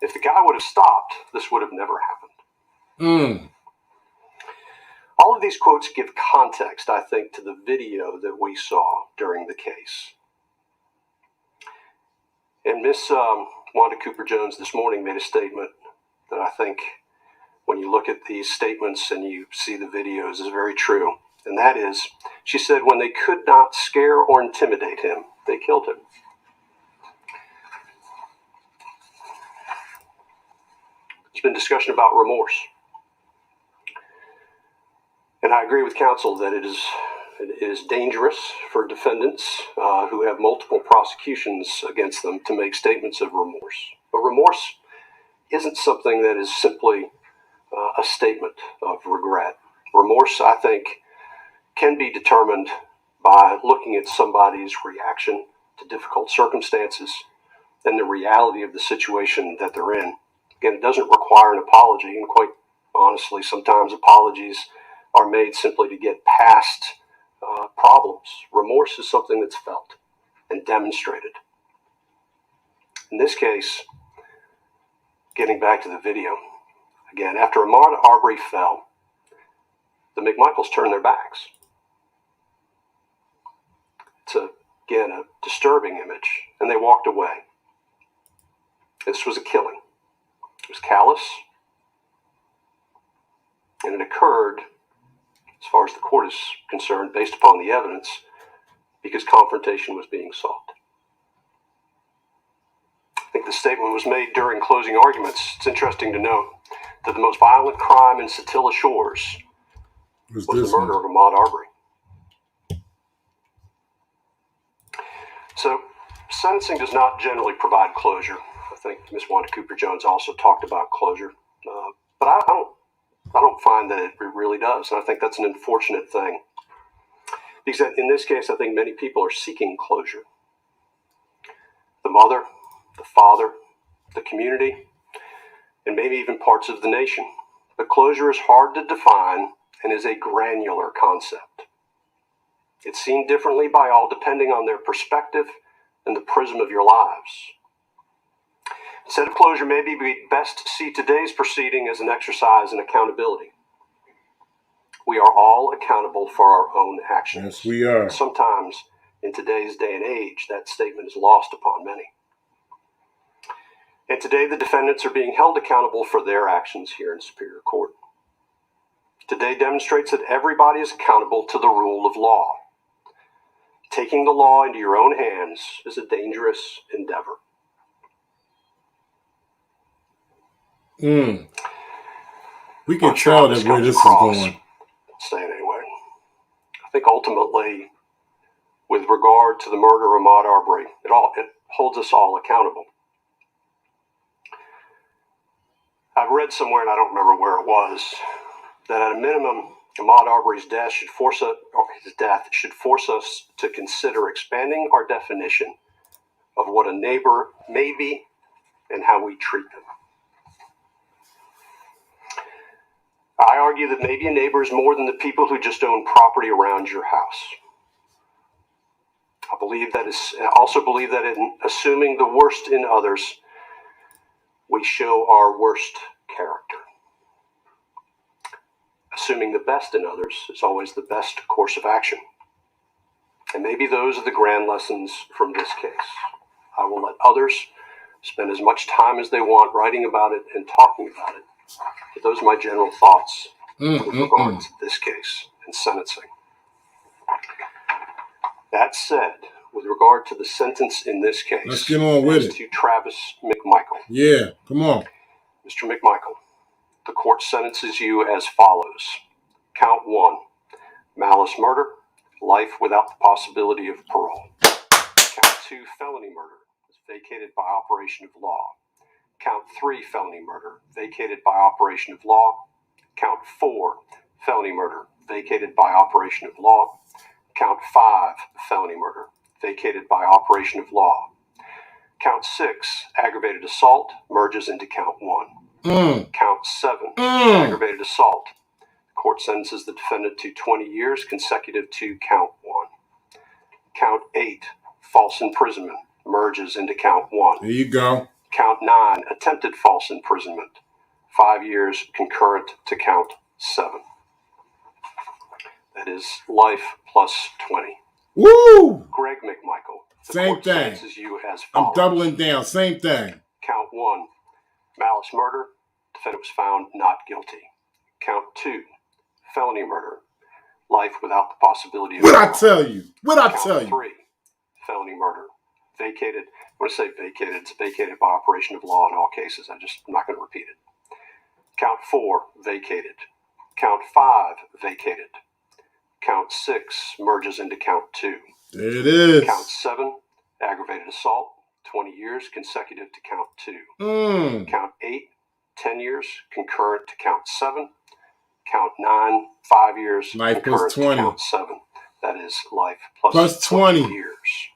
If the guy would have stopped, this would have never happened. All of these quotes give context, I think, to the video that we saw during the case. And Miss Wanda Cooper-Jones this morning made a statement that I think, when you look at these statements and you see the videos, is very true. And that is, she said, when they could not scare or intimidate him, they killed him. There's been discussion about remorse. And I agree with counsel that it is dangerous for defendants who have multiple prosecutions against them to make statements of remorse. But remorse isn't something that is simply a statement of regret. Remorse, I think, can be determined by looking at somebody's reaction to difficult circumstances and the reality of the situation that they're in. Again, it doesn't require an apology, and quite honestly, sometimes apologies are made simply to get past problems. Remorse is something that's felt and demonstrated. In this case, getting back to the video, again, after Ahmaud Arbery fell, the McMichaels turned their backs. It's, again, a disturbing image, and they walked away. This was a killing. It was callous, and it occurred, as far as the court is concerned, based upon the evidence, because confrontation was being sought. I think the statement was made during closing arguments. It's interesting to note that the most violent crime in Satilla Shores was the murder of Ahmaud Arbery. So, sentencing does not generally provide closure. I think Ms. Wanda Cooper-Jones also talked about closure, but I don't find that it really does, and I think that's an unfortunate thing. Because in this case, I think many people are seeking closure. The mother, the father, the community, and maybe even parts of the nation. But closure is hard to define and is a granular concept. It's seen differently by all depending on their perspective and the prism of your lives. Instead of closure, maybe we'd best see today's proceeding as an exercise in accountability. We are all accountable for our own actions. Yes, we are. And sometimes, in today's day and age, that statement is lost upon many. And today, the defendants are being held accountable for their actions here in Superior Court. Today demonstrates that everybody is accountable to the rule of law. Taking the law into your own hands is a dangerous endeavor. We can tell that where this is going. Staying anyway. I think ultimately, with regard to the murder of Ahmaud Arbery, it holds us all accountable. I've read somewhere, and I don't remember where it was, that at a minimum, Ahmaud Arbery's death should force us to consider expanding our definition of what a neighbor may be and how we treat them. I argue that maybe a neighbor is more than the people who just own property around your house. I also believe that in assuming the worst in others, we show our worst character. Assuming the best in others is always the best course of action. And maybe those are the grand lessons from this case. I will let others spend as much time as they want writing about it and talking about it. But those are my general thoughts with regard to this case and sentencing. That said, with regard to the sentence in this case, let's get on with it. To Travis McMichael. Yeah, come on. Mr. McMichael, the court sentences you as follows. Count 1, malice murder, life without the possibility of parole. Count 2 felony murder is vacated by operation of law. Count 3 felony murder vacated by operation of law. Count 4 felony murder vacated by operation of law. Count 5 felony murder vacated by operation of law. Count 6 aggravated assault merges into count 1. Count 7 aggravated assault. Court sentences the defendant to 20 years consecutive to count 1. Count 8 false imprisonment merges into count 1. There you go. Count 9 attempted false imprisonment, 5 years concurrent to count 7. That is life plus 20. Woo! Greg McMichael. The Same court thing. sentences you as I'm follows. doubling down. Same thing. Count 1, malice murder. Defendant was found not guilty. Count 2, felony murder. Life without the possibility of What'd I parole. tell you? What'd I tell Count you? 3, felony murder. Vacated. When I say vacated, it's vacated by operation of law in all cases. I'm not going to repeat it. Count 4, vacated. Count 5, vacated. Count 6 merges into count 2. There it is. Count 7, aggravated assault, 20 years consecutive to count 2. Count 8, 10 years concurrent to count 7. Count 9, 5 years Life concurrent plus 20. to count 7. That is life plus Plus 20 years.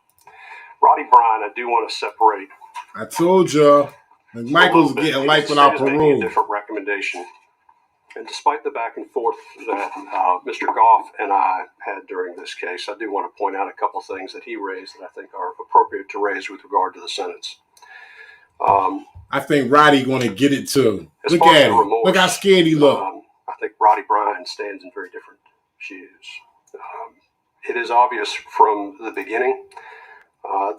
Roddy Bryan, I do want to separate. I told y'all. McMichael's getting life without Making a parole. different recommendation. And despite the back and forth that Mr. Goff and I had during this case, I do want to point out a couple things that he raised that I think are appropriate to raise with regard to the sentence. I think Roddy going to get it too. As Look far as at the him. remorse, Look how scared he look. I think Roddy Bryan stands in very different shoes. It is obvious from the beginning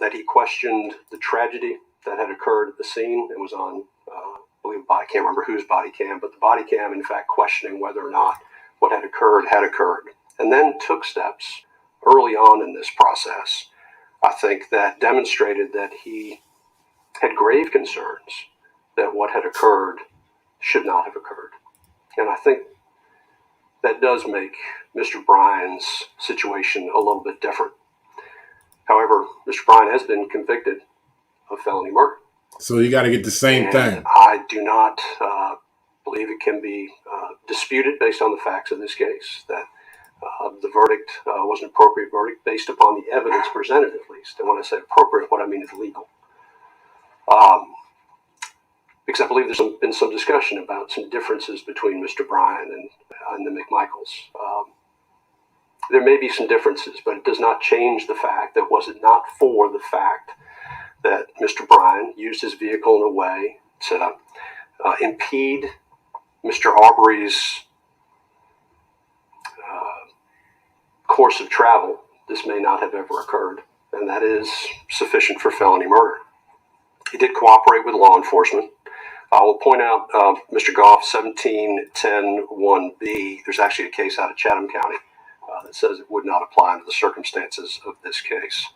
that he questioned the tragedy that had occurred at the scene. It was on, I believe, I can't remember whose body cam, but the body cam, in fact, questioning whether or not what had occurred, and then took steps early on in this process, I think, that demonstrated that he had grave concerns that what had occurred should not have occurred. And I think that does make Mr. Bryan's situation a little bit different. However, Mr. Bryan has been convicted of felony murder. So you got to get the same thing. I do not believe it can be disputed based on the facts of this case that the verdict was an appropriate verdict based upon the evidence presented, at least. And when I say appropriate, what I mean is legal. Because I believe there's been some discussion about some differences between Mr. Bryan and the McMichaels. There may be some differences, but it does not change the fact that was it not for the fact that Mr. Bryan used his vehicle in a way to impede Mr. Arbery's course of travel, this may not have ever occurred, and that is sufficient for felony murder. He did cooperate with law enforcement. I will point out Mr. Goff 1710-1B. There's actually a case out of Chatham County that says it would not apply under the circumstances of this case.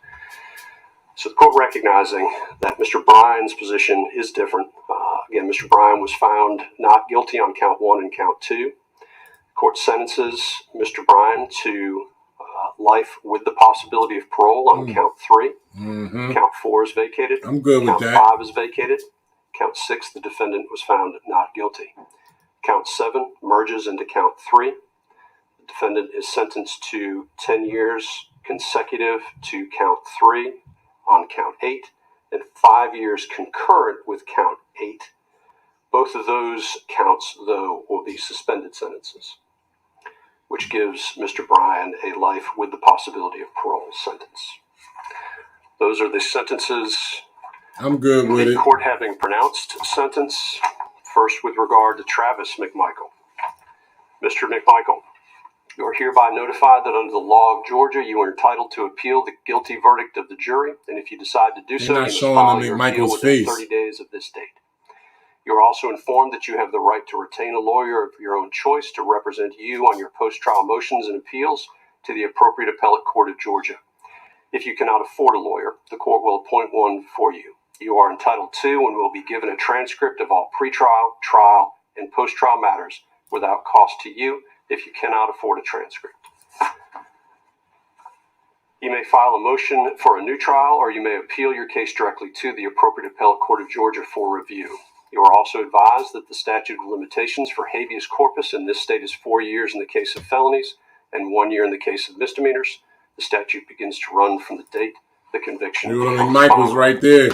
So the court recognizing that Mr. Bryan's position is different. Again, Mr. Bryan was found not guilty on count 1 and count 2. The court sentences Mr. Bryan to life with the possibility of parole on count 3. Count 4 is vacated. I'm good with count that. Count 5 is vacated. Count 6, the defendant was found not guilty. Count 7 merges into count 3. The defendant is sentenced to 10 years consecutive to count 3 on count 8 and 5 years concurrent with count 8. Both of those counts, though, will be suspended sentences, which gives Mr. Bryan a life with the possibility of parole sentence. Those are the sentences. I'm good with the it. Court having pronounced sentence, first with regard to Travis McMichael. Mr. McMichael, you are hereby notified that under the law of Georgia, you are entitled to appeal the guilty verdict of the jury, and if you decide to do so, you not must showing file them your McMichael's appeal within face. 30 days of this date. You are also informed that you have the right to retain a lawyer of your own choice to represent you on your post-trial motions and appeals to the appropriate appellate court of Georgia. If you cannot afford a lawyer, the court will appoint one for you. You are entitled to and will be given a transcript of all pretrial, trial, and post-trial matters without cost to you if you cannot afford a transcript. You may file a motion for a new trial, or you may appeal your case directly to the appropriate appellate court of Georgia for review. You are also advised that the statute of limitations for habeas corpus in this state is 4 years in the case of felonies and 1 year in the case of misdemeanors. The statute begins to run from the date the conviction becomes McMichael's final. right there.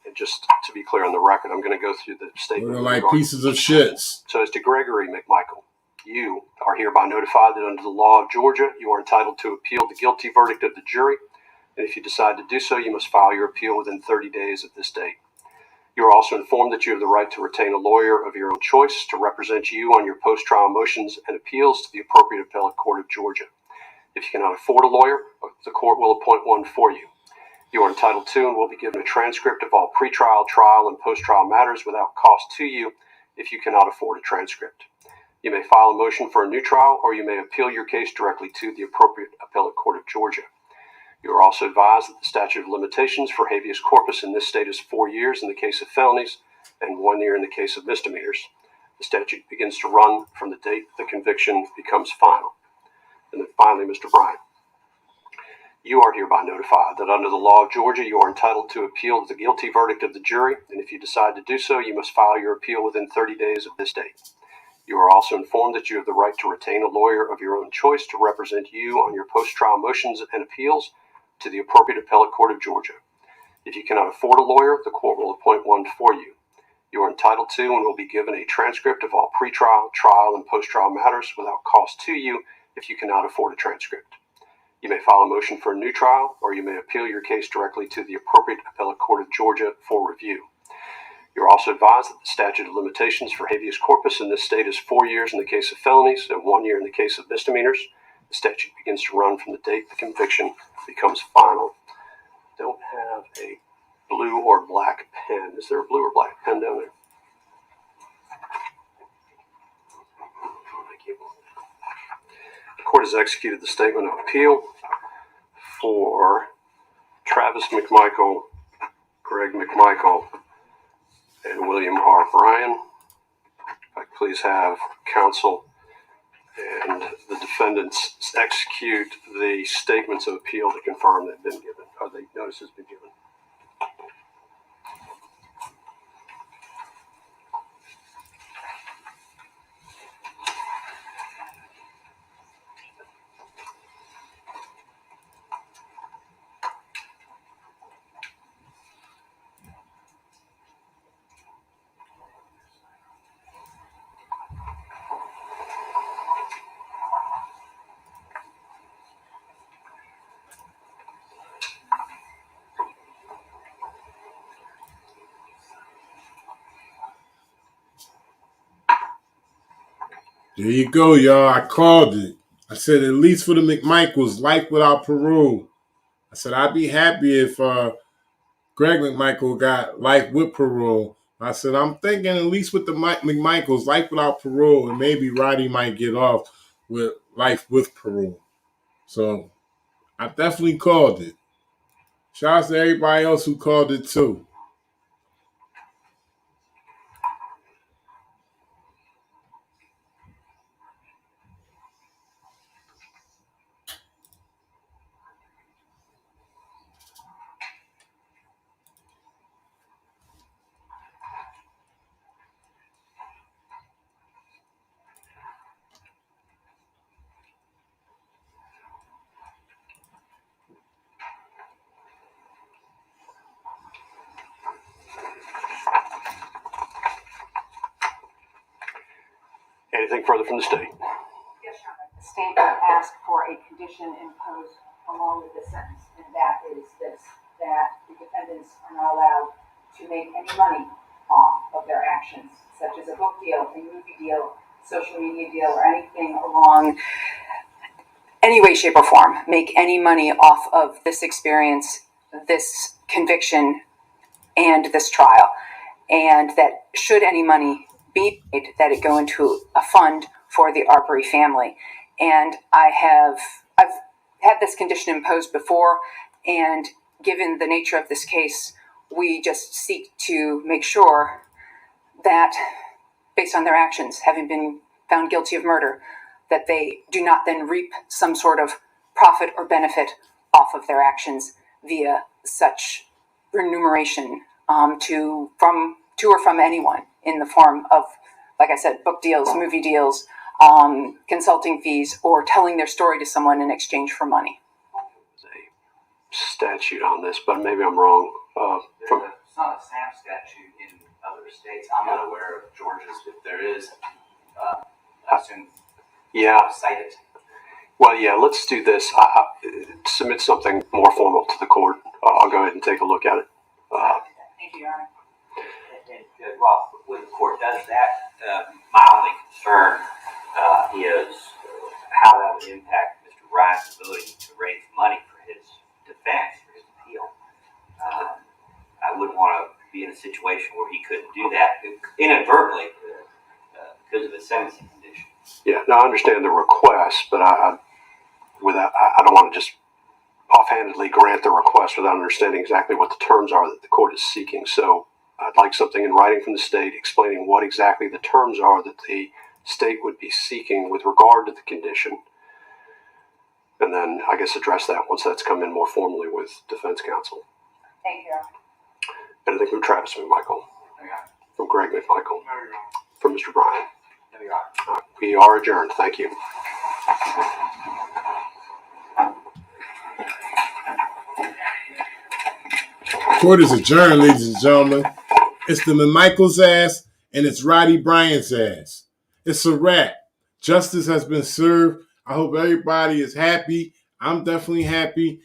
And just to be clear on the record, I'm going to go through the statement. Looking like pieces of shits. So as to Gregory McMichael, you are hereby notified that under the law of Georgia, you are entitled to appeal the guilty verdict of the jury. And if you decide to do so, you must file your appeal within 30 days of this date. You are also informed that you have the right to retain a lawyer of your own choice to represent you on your post-trial motions and appeals to the appropriate appellate court of Georgia. If you cannot afford a lawyer, the court will appoint one for you. You are entitled to and will be given a transcript of all pretrial, trial, and post-trial matters without cost to you if you cannot afford a transcript. You may file a motion for a new trial, or you may appeal your case directly to the appropriate appellate court of Georgia. You are also advised that the statute of limitations for habeas corpus in this state is 4 years in the case of felonies and 1 year in the case of misdemeanors. The statute begins to run from the date the conviction becomes final. And then finally, Mr. Bryan, you are hereby notified that under the law of Georgia, you are entitled to appeal the guilty verdict of the jury, and if you decide to do so, you must file your appeal within 30 days of this date. You are also informed that you have the right to retain a lawyer of your own choice to represent you on your post-trial motions and appeals to the appropriate appellate court of Georgia. If you cannot afford a lawyer, the court will appoint one for you. You are entitled to and will be given a transcript of all pretrial, trial, and post-trial matters without cost to you if you cannot afford a transcript. You may file a motion for a new trial, or you may appeal your case directly to the appropriate appellate court of Georgia for review. You are also advised that the statute of limitations for habeas corpus in this state is 4 years in the case of felonies and 1 year in the case of misdemeanors. The statute begins to run from the date the conviction becomes final. Don't have a blue or black pen. Is there a blue or black pen down there? Thank you. The court has executed the statement of appeal for Travis McMichael, Greg McMichael, and William R. Bryan. If I could please have counsel and the defendants execute the statements of appeal to confirm they've been given, or the notice has been given. There you go, y'all. I called it. I said, at least for the McMichaels, life without parole. I said, I'd be happy if Greg McMichael got life with parole. I said, I'm thinking at least with the McMichaels, life without parole, and maybe Roddy might get off with life with parole. So I definitely called it. Shout out to everybody else who called it too. Anything further from the state? Yes, Your Honor. The state will ask for a condition imposed along with the sentence, and that is this, that the defendants are not allowed to make any money off of their actions, such as a book deal, a movie deal, social media deal, or anything along any way, shape, or form, make any money off of this experience, this conviction, and this trial. And that should any money be made, that it go into a fund for the Arbery family. And I've had this condition imposed before, and given the nature of this case, we just seek to make sure that, based on their actions, having been found guilty of murder, that they do not then reap some sort of profit or benefit off of their actions via such remuneration to or from anyone in the form of, like I said, book deals, movie deals, consulting fees, or telling their story to someone in exchange for money. Statute on this, but maybe I'm wrong. It's not a SAM statute in other states. I'm not aware of Georgia's. If there is, I assume cite it. Well, yeah, let's do this. Submit something more formal to the court. I'll go ahead and take a look at it. Thank you, Your Honor. And well, when the court does that, my only concern is how that would impact Mr. Bryan's ability to raise money for his defense, for his appeal. I wouldn't want to be in a situation where he couldn't do that inadvertently because of his sentencing condition. Yeah, no, I understand the request, but I don't want to just offhandedly grant the request without understanding exactly what the terms are that the court is seeking. So I'd like something in writing from the state explaining what exactly the terms are that the state would be seeking with regard to the condition. And then I guess address that once that's come in more formally with defense counsel. Thank you, Your Honor. Anything from Travis McMichael? From Greg McMichael? From Mr. Bryan? We are adjourned. Thank you. Court is adjourned, ladies and gentlemen. It's the McMichael's ass and it's Roddy Bryan's ass. It's a wrap. Justice has been served. I hope everybody is happy. I'm definitely happy.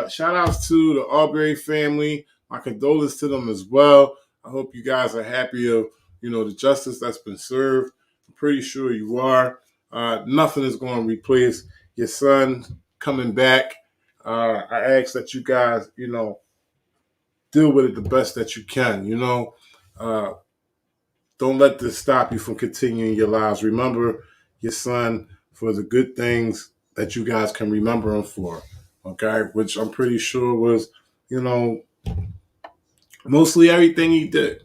Shout outs to the Arbery family. My condolences to them as well. I hope you guys are happy of, the justice that's been served. I'm pretty sure you are. Nothing is going to replace your son coming back. I ask that you guys, deal with it the best that you can, Don't let this stop you from continuing your lives. Remember your son for the good things that you guys can remember him for, okay? Which I'm pretty sure was, mostly everything he did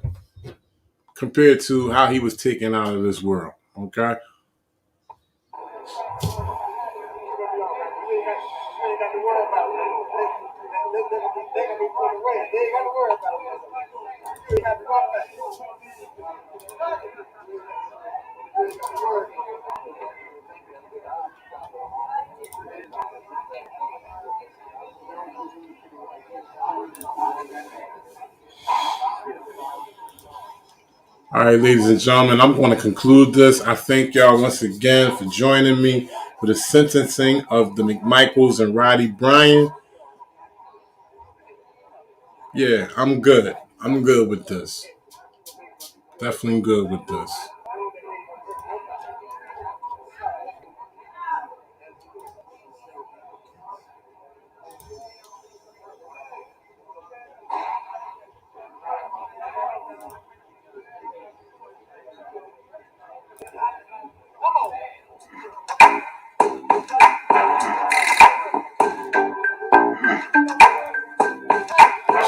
compared to how he was taken out of this world, okay? All right, ladies and gentlemen, I'm going to conclude this. I thank y'all once again for joining me for the sentencing of the McMichaels and Roddy Bryan. Yeah, I'm good. I'm good with this. Definitely good with this.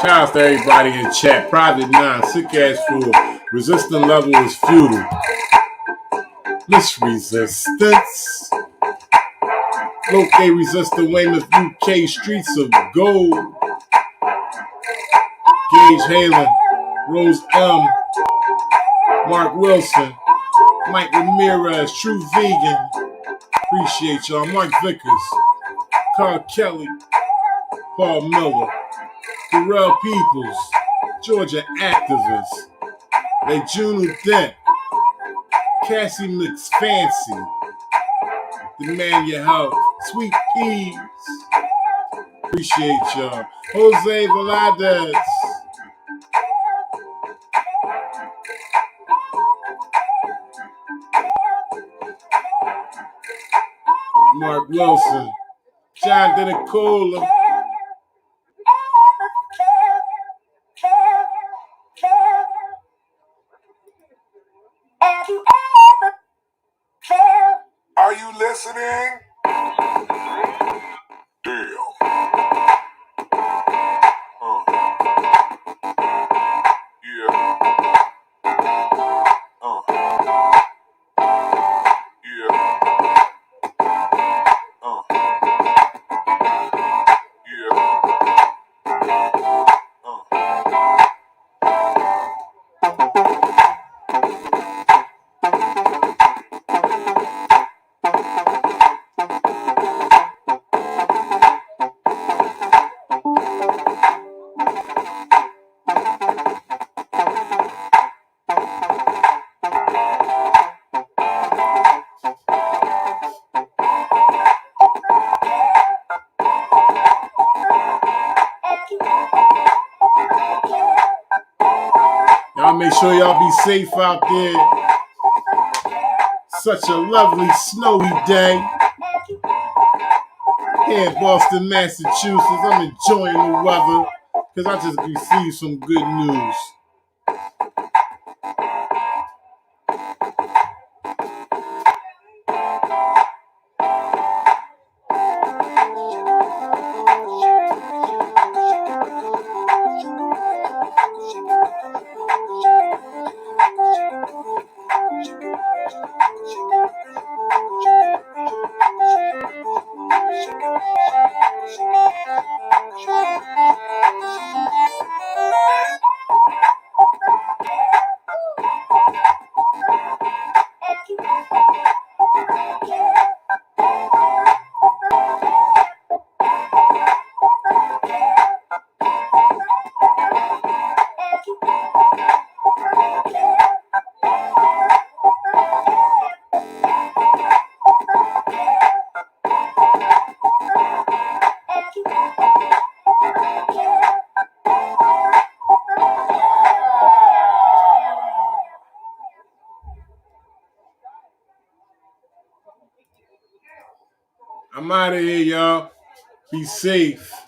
Shout out to everybody in chat. Private 9, sick ass fool. Resistant level is futile. Miss Resistance. Locate resistant Weymouth, UK, streets of gold. Gage Halen, Rose M, Mark Wilson, Mike Ramirez, True Vegan. Appreciate y'all. Mark Vickers, Carl Kelly, Paul Miller, Darrell Peoples, Georgia Activist, Juno Dent, Cassie McFancy, Demand Your Help, Sweet Peas. Appreciate y'all. Jose Veladez. Mark Wilson, John Denicola. Are you listening? Damn. Yeah. Yeah. Y'all make sure y'all be safe out there. Such a lovely snowy day here in Boston, Massachusetts. I'm enjoying the weather because I just received some good news. I'm out of here, y'all. Be safe.